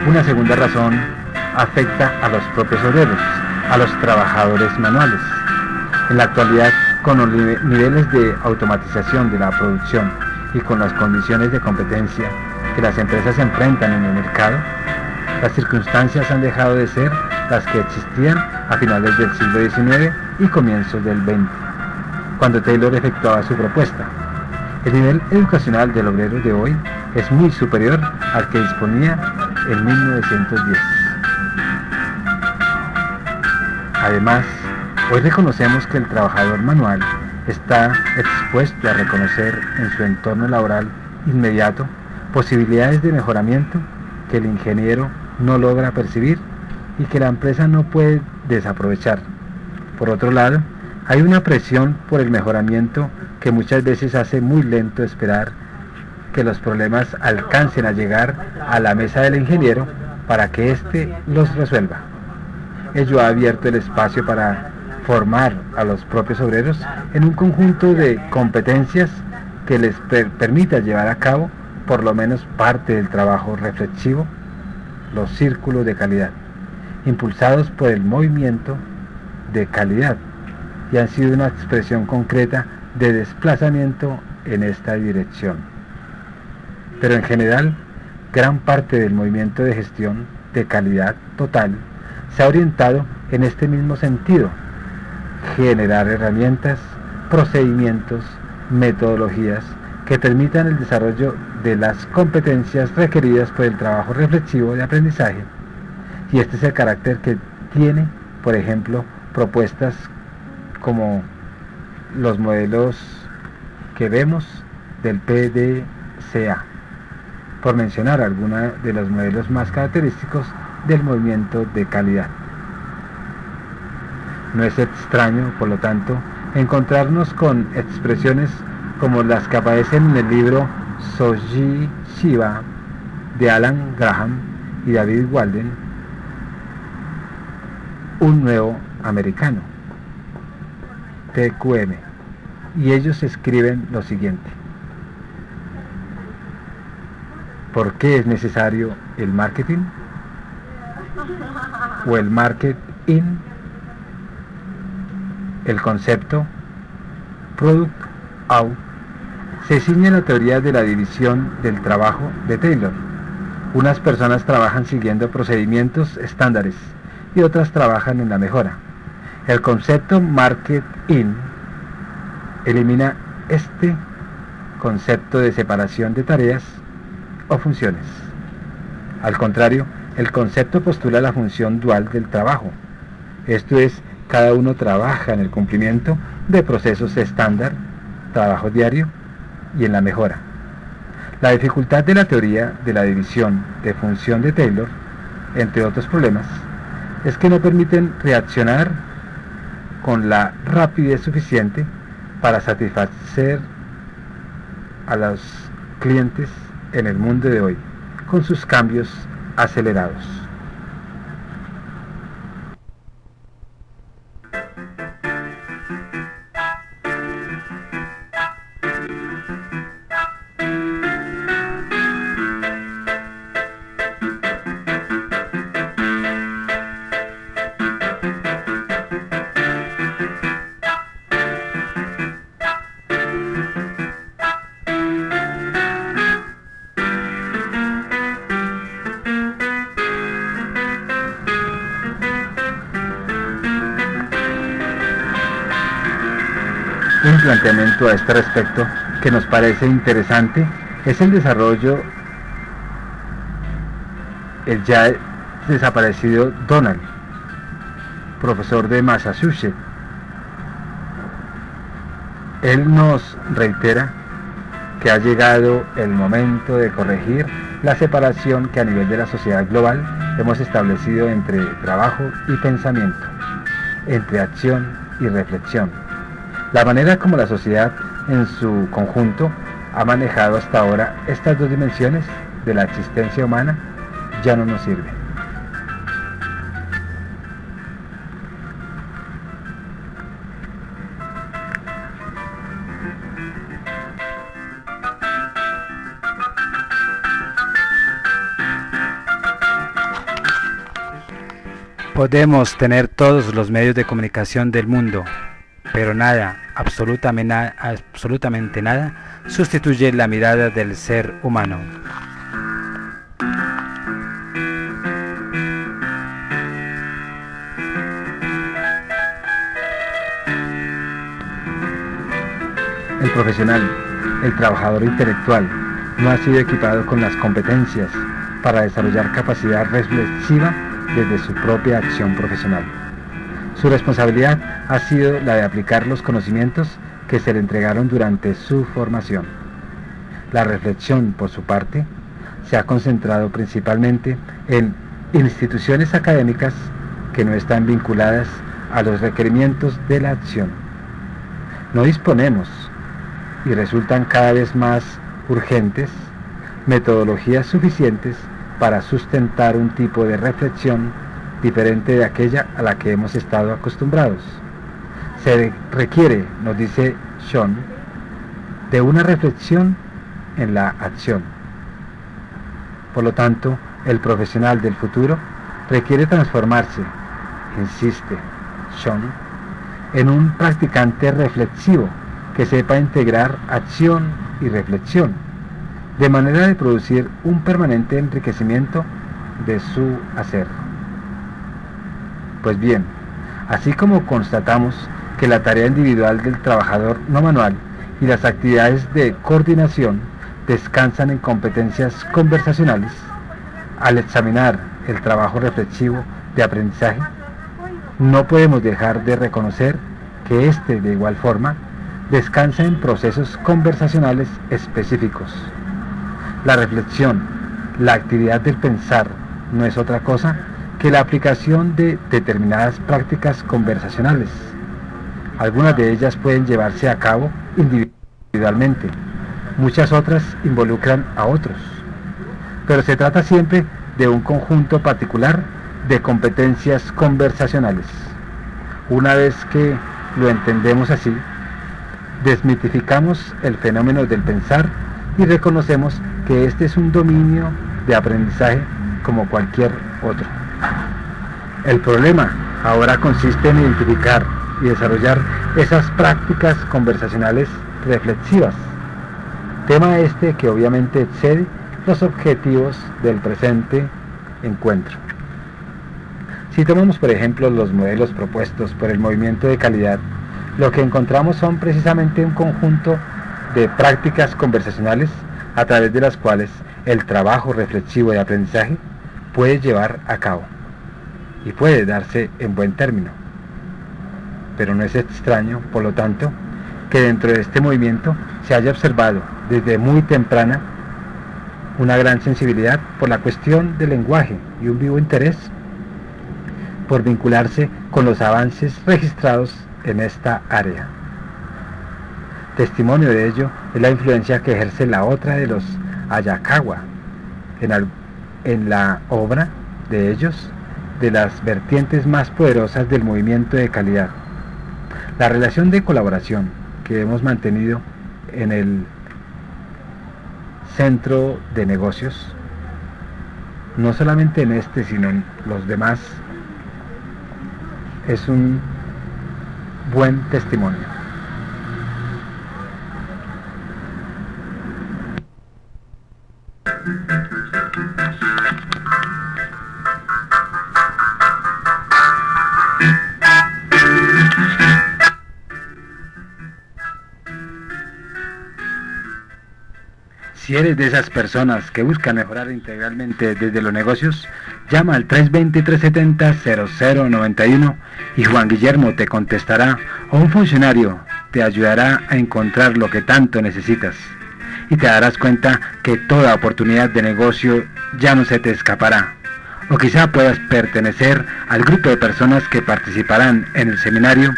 Una segunda razón afecta a los propios obreros, a los trabajadores manuales. En la actualidad, con los niveles de automatización de la producción y con las condiciones de competencia que las empresas enfrentan en el mercado, las circunstancias han dejado de ser las que existían a finales del siglo XIX y comienzos del XX, cuando Taylor efectuaba su propuesta. El nivel educacional del obrero de hoy es muy superior al que disponía en 1910. Además, hoy reconocemos que el trabajador manual está expuesto a reconocer en su entorno laboral inmediato posibilidades de mejoramiento que el ingeniero no logra percibir y que la empresa no puede desaprovechar. Por otro lado, hay una presión por el mejoramiento que muchas veces hace muy lento esperar que los problemas alcancen a llegar a la mesa del ingeniero para que éste los resuelva. Ello ha abierto el espacio para formar a los propios obreros en un conjunto de competencias que les permita llevar a cabo por lo menos parte del trabajo reflexivo, los círculos de calidad, impulsados por el movimiento de calidad, y han sido una expresión concreta de desplazamiento en esta dirección. Pero en general, gran parte del movimiento de gestión de calidad total se ha orientado en este mismo sentido: generar herramientas, procedimientos, metodologías que permitan el desarrollo de las competencias requeridas por el trabajo reflexivo de aprendizaje. Y este es el carácter que tiene, por ejemplo, propuestas como los modelos que vemos del PDCA, por mencionar algunos de los modelos más característicos del movimiento de calidad. No es extraño, por lo tanto, encontrarnos con expresiones como las que aparecen en el libro Soji Shiva de Alan Graham y David Walden, un nuevo americano, TQM, y ellos escriben lo siguiente: ¿por qué es necesario el marketing? O el marketing. El concepto Product Out se ciñe a la teoría de la división del trabajo de Taylor. Unas personas trabajan siguiendo procedimientos estándares y otras trabajan en la mejora. El concepto Marketing elimina este concepto de separación de tareas o funciones. Al contrario, el concepto postula la función dual del trabajo. Esto es, cada uno trabaja en el cumplimiento de procesos estándar, trabajo diario y en la mejora. La dificultad de la teoría de la división de función de Taylor, entre otros problemas, es que no permiten reaccionar con la rapidez suficiente para satisfacer a los clientes en el mundo de hoy, con sus cambios acelerados. Un planteamiento a este respecto que nos parece interesante es el desarrollo el ya desaparecido Donald, profesor de Massachusetts. Él nos reitera que ha llegado el momento de corregir la separación que a nivel de la sociedad global hemos establecido entre trabajo y pensamiento, entre acción y reflexión. La manera como la sociedad en su conjunto ha manejado hasta ahora estas dos dimensiones de la existencia humana ya no nos sirve. Podemos tener todos los medios de comunicación del mundo, pero nada, absolutamente nada, sustituye la mirada del ser humano. El profesional, el trabajador intelectual, no ha sido equipado con las competencias para desarrollar capacidad reflexiva desde su propia acción profesional. Su responsabilidad ha sido la de aplicar los conocimientos que se le entregaron durante su formación. La reflexión, por su parte, se ha concentrado principalmente en instituciones académicas que no están vinculadas a los requerimientos de la acción. No disponemos, y resultan cada vez más urgentes, metodologías suficientes para sustentar un tipo de reflexión diferente de aquella a la que hemos estado acostumbrados. Se requiere, nos dice Sean, de una reflexión en la acción. Por lo tanto, el profesional del futuro requiere transformarse, insiste Sean, en un practicante reflexivo que sepa integrar acción y reflexión, de manera de producir un permanente enriquecimiento de su hacer. Pues bien, así como constatamos que la tarea individual del trabajador no manual y las actividades de coordinación descansan en competencias conversacionales, al examinar el trabajo reflexivo de aprendizaje, no podemos dejar de reconocer que éste, de igual forma, descansa en procesos conversacionales específicos. La reflexión, la actividad del pensar, no es otra cosa que la aplicación de determinadas prácticas conversacionales. Algunas de ellas pueden llevarse a cabo individualmente, muchas otras involucran a otros, pero se trata siempre de un conjunto particular de competencias conversacionales. Una vez que lo entendemos así, desmitificamos el fenómeno del pensar y reconocemos que este es un dominio de aprendizaje como cualquier otro. El problema ahora consiste en identificar y desarrollar esas prácticas conversacionales reflexivas, tema este que obviamente excede los objetivos del presente encuentro. Si tomamos por ejemplo los modelos propuestos por el movimiento de calidad, lo que encontramos son precisamente un conjunto de prácticas conversacionales a través de las cuales el trabajo reflexivo de aprendizaje puede llevar a cabo y puede darse en buen término. Pero no es extraño, por lo tanto, que dentro de este movimiento se haya observado desde muy temprana una gran sensibilidad por la cuestión del lenguaje y un vivo interés por vincularse con los avances registrados en esta área. Testimonio de ello es la influencia que ejerce la otra de los Hayakawa en la obra de ellos, de las vertientes más poderosas del movimiento de calidad. La relación de colaboración que hemos mantenido en el centro de negocios, no solamente en este sino en los demás, es un buen testimonio. Si eres de esas personas que buscan mejorar integralmente desde los negocios, llama al 320-370-0091 y Juan Guillermo te contestará, o un funcionario te ayudará a encontrar lo que tanto necesitas, y te darás cuenta que toda oportunidad de negocio ya no se te escapará. O quizá puedas pertenecer al grupo de personas que participarán en el seminario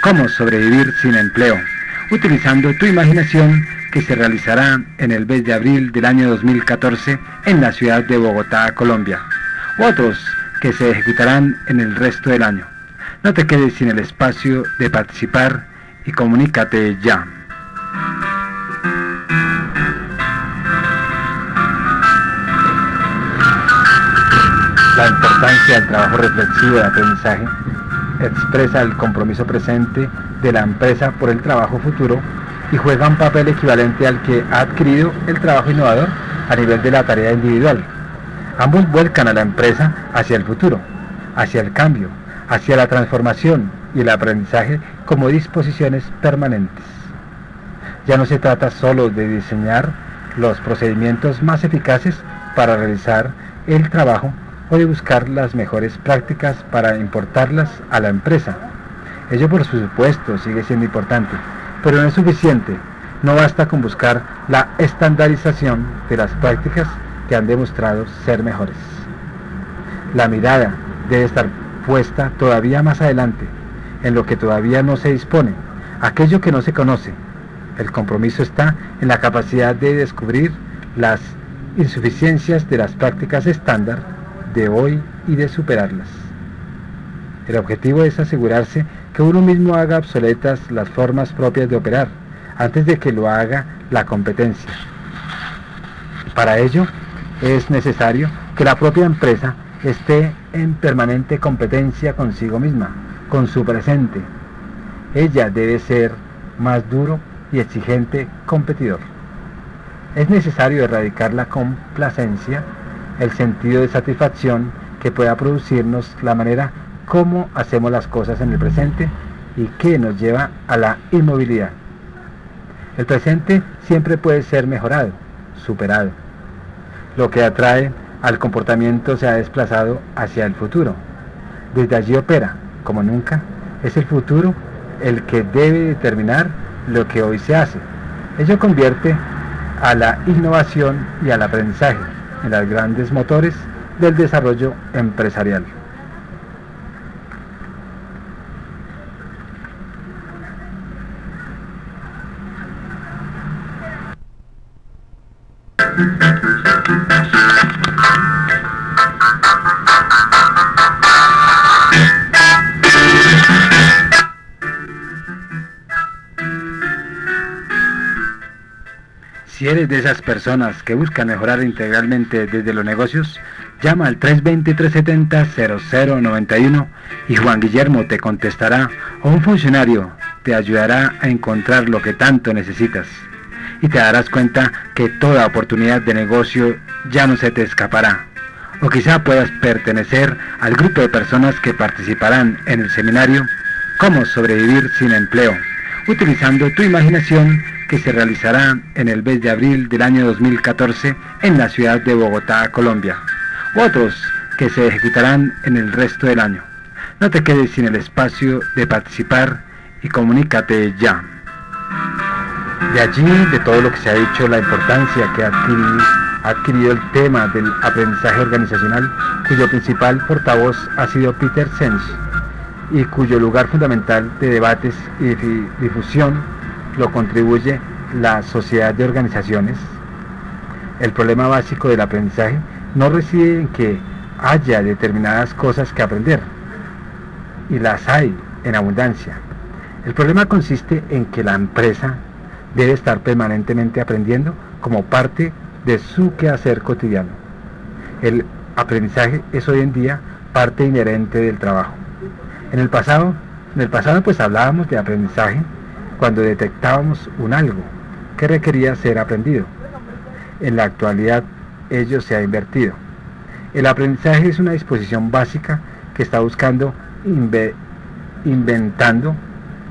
Cómo sobrevivir sin empleo, utilizando tu imaginación, que se realizará en el mes de abril del año 2014 en la ciudad de Bogotá, Colombia, u otros que se ejecutarán en el resto del año. No te quedes sin el espacio de participar y comunícate ya. La importancia del trabajo reflexivo de aprendizaje expresa el compromiso presente de la empresa por el trabajo futuro y juega un papel equivalente al que ha adquirido el trabajo innovador a nivel de la tarea individual. Ambos vuelcan a la empresa hacia el futuro, hacia el cambio, hacia la transformación y el aprendizaje como disposiciones permanentes. Ya no se trata solo de diseñar los procedimientos más eficaces para realizar el trabajo o de buscar las mejores prácticas para importarlas a la empresa. Ello por supuesto sigue siendo importante, pero no es suficiente. No basta con buscar la estandarización de las prácticas que han demostrado ser mejores. La mirada debe estar puesta todavía más adelante, en lo que todavía no se dispone, aquello que no se conoce. El compromiso está en la capacidad de descubrir las insuficiencias de las prácticas estándar de hoy y de superarlas. El objetivo es asegurarse que uno mismo haga obsoletas las formas propias de operar, antes de que lo haga la competencia. Para ello, es necesario que la propia empresa esté en permanente competencia consigo misma, con su presente. Ella debe ser más duro y exigente competidor. Es necesario erradicar la complacencia, el sentido de satisfacción que pueda producirnos la manera cómo hacemos las cosas en el presente y que nos lleva a la inmovilidad. El presente siempre puede ser mejorado, superado. Lo que atrae al comportamiento se ha desplazado hacia el futuro. Desde allí opera, como nunca, es el futuro el que debe determinar lo que hoy se hace. Ello convierte a la innovación y al aprendizaje en los grandes motores del desarrollo empresarial. Si eres de esas personas que buscan mejorar integralmente desde los negocios, llama al 320-370-0091 y Juan Guillermo te contestará o un funcionario te ayudará a encontrar lo que tanto necesitas. Y te darás cuenta que toda oportunidad de negocio ya no se te escapará. O quizá puedas pertenecer al grupo de personas que participarán en el seminario Cómo sobrevivir sin empleo, utilizando tu imaginación, que se realizará en el mes de abril del año 2014 en la ciudad de Bogotá, Colombia. U otros que se ejecutarán en el resto del año. No te quedes sin el espacio de participar y comunícate ya. De allí, de todo lo que se ha dicho, la importancia que ha adquirido el tema del aprendizaje organizacional, cuyo principal portavoz ha sido Peter Senge, y cuyo lugar fundamental de debates y difusión lo contribuye la sociedad de organizaciones. El problema básico del aprendizaje no reside en que haya determinadas cosas que aprender, y las hay en abundancia. El problema consiste en que la empresa debe estar permanentemente aprendiendo como parte de su quehacer cotidiano. El aprendizaje es hoy en día parte inherente del trabajo. En el pasado pues hablábamos de aprendizaje cuando detectábamos un algo que requería ser aprendido. En la actualidad ello se ha invertido. El aprendizaje es una disposición básica que está buscando inventando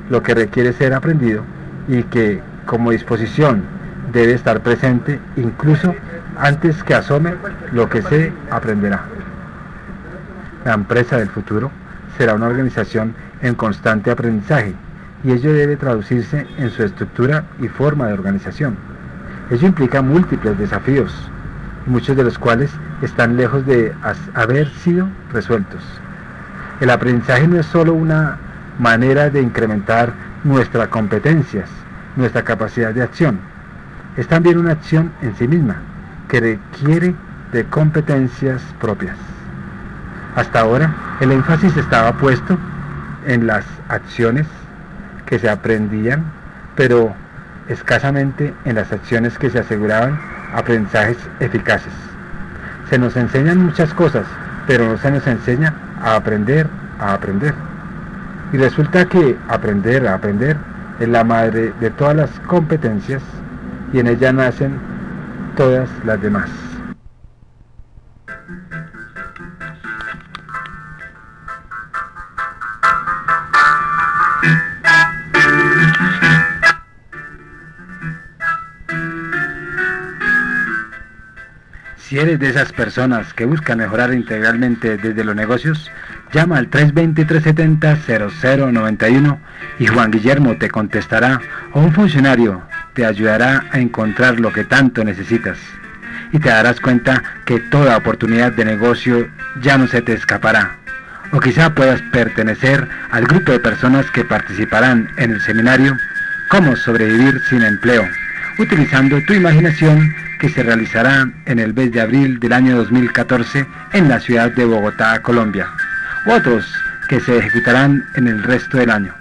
lo que requiere ser aprendido y que como disposición debe estar presente incluso antes que asome lo que se aprenderá. La empresa del futuro será una organización en constante aprendizaje, y ello debe traducirse en su estructura y forma de organización. Ello implica múltiples desafíos, muchos de los cuales están lejos de haber sido resueltos. El aprendizaje no es solo una manera de incrementar nuestras competencias, nuestra capacidad de acción, es también una acción en sí misma, que requiere de competencias propias. Hasta ahora, el énfasis estaba puesto en las acciones que se aprendían, pero escasamente en las acciones que se aseguraban aprendizajes eficaces. Se nos enseñan muchas cosas, pero no se nos enseña a aprender a aprender. Y resulta que aprender a aprender es la madre de todas las competencias, y en ella nacen todas las demás. Si eres de esas personas que buscan mejorar integralmente desde los negocios, llama al 320-370-0091 y Juan Guillermo te contestará o un funcionario te ayudará a encontrar lo que tanto necesitas. Y te darás cuenta que toda oportunidad de negocio ya no se te escapará. O quizá puedas pertenecer al grupo de personas que participarán en el seminario Cómo sobrevivir sin empleo, utilizando tu imaginación, que se realizará en el mes de abril del año 2014 en la ciudad de Bogotá, Colombia. U otros que se ejecutarán en el resto del año.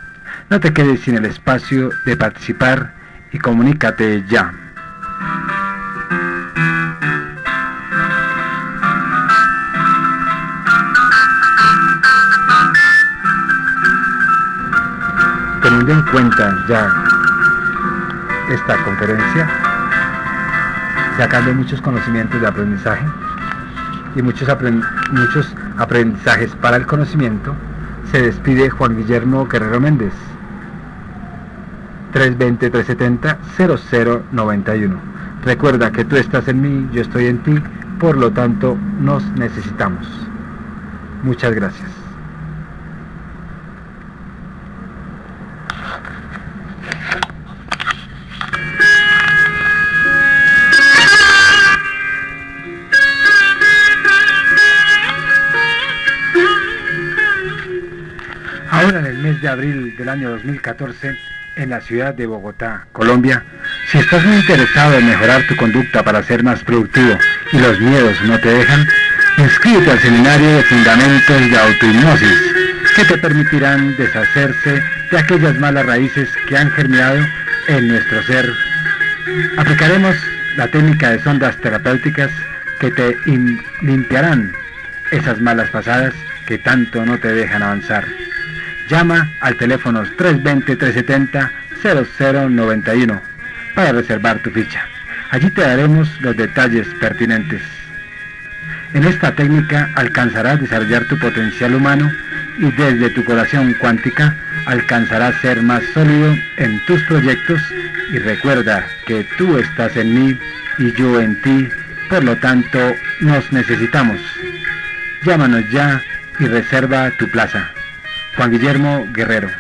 No te quedes sin el espacio de participar y comunícate ya. Teniendo en cuenta ya esta conferencia, sacando muchos conocimientos de aprendizaje y muchos aprendizajes para el conocimiento, se despide Juan Guillermo Guerrero Méndez. 320-370-0091. Recuerda que tú estás en mí, yo estoy en ti, por lo tanto nos necesitamos. Muchas gracias. Ahora en el mes de abril del año 2014, en la ciudad de Bogotá, Colombia, si estás muy interesado en mejorar tu conducta para ser más productivo y los miedos no te dejan, inscríbete al seminario de fundamentos de autohipnosis, que te permitirán deshacerse de aquellas malas raíces que han germinado en nuestro ser. Aplicaremos la técnica de sondas terapéuticas que te limpiarán esas malas pasadas que tanto no te dejan avanzar. Llama al teléfono 320-370-0091 para reservar tu ficha. Allí te daremos los detalles pertinentes. En esta técnica alcanzarás desarrollar tu potencial humano y desde tu curación cuántica alcanzarás ser más sólido en tus proyectos, y recuerda que tú estás en mí y yo en ti, por lo tanto nos necesitamos. Llámanos ya y reserva tu plaza. Juan Guillermo Guerrero.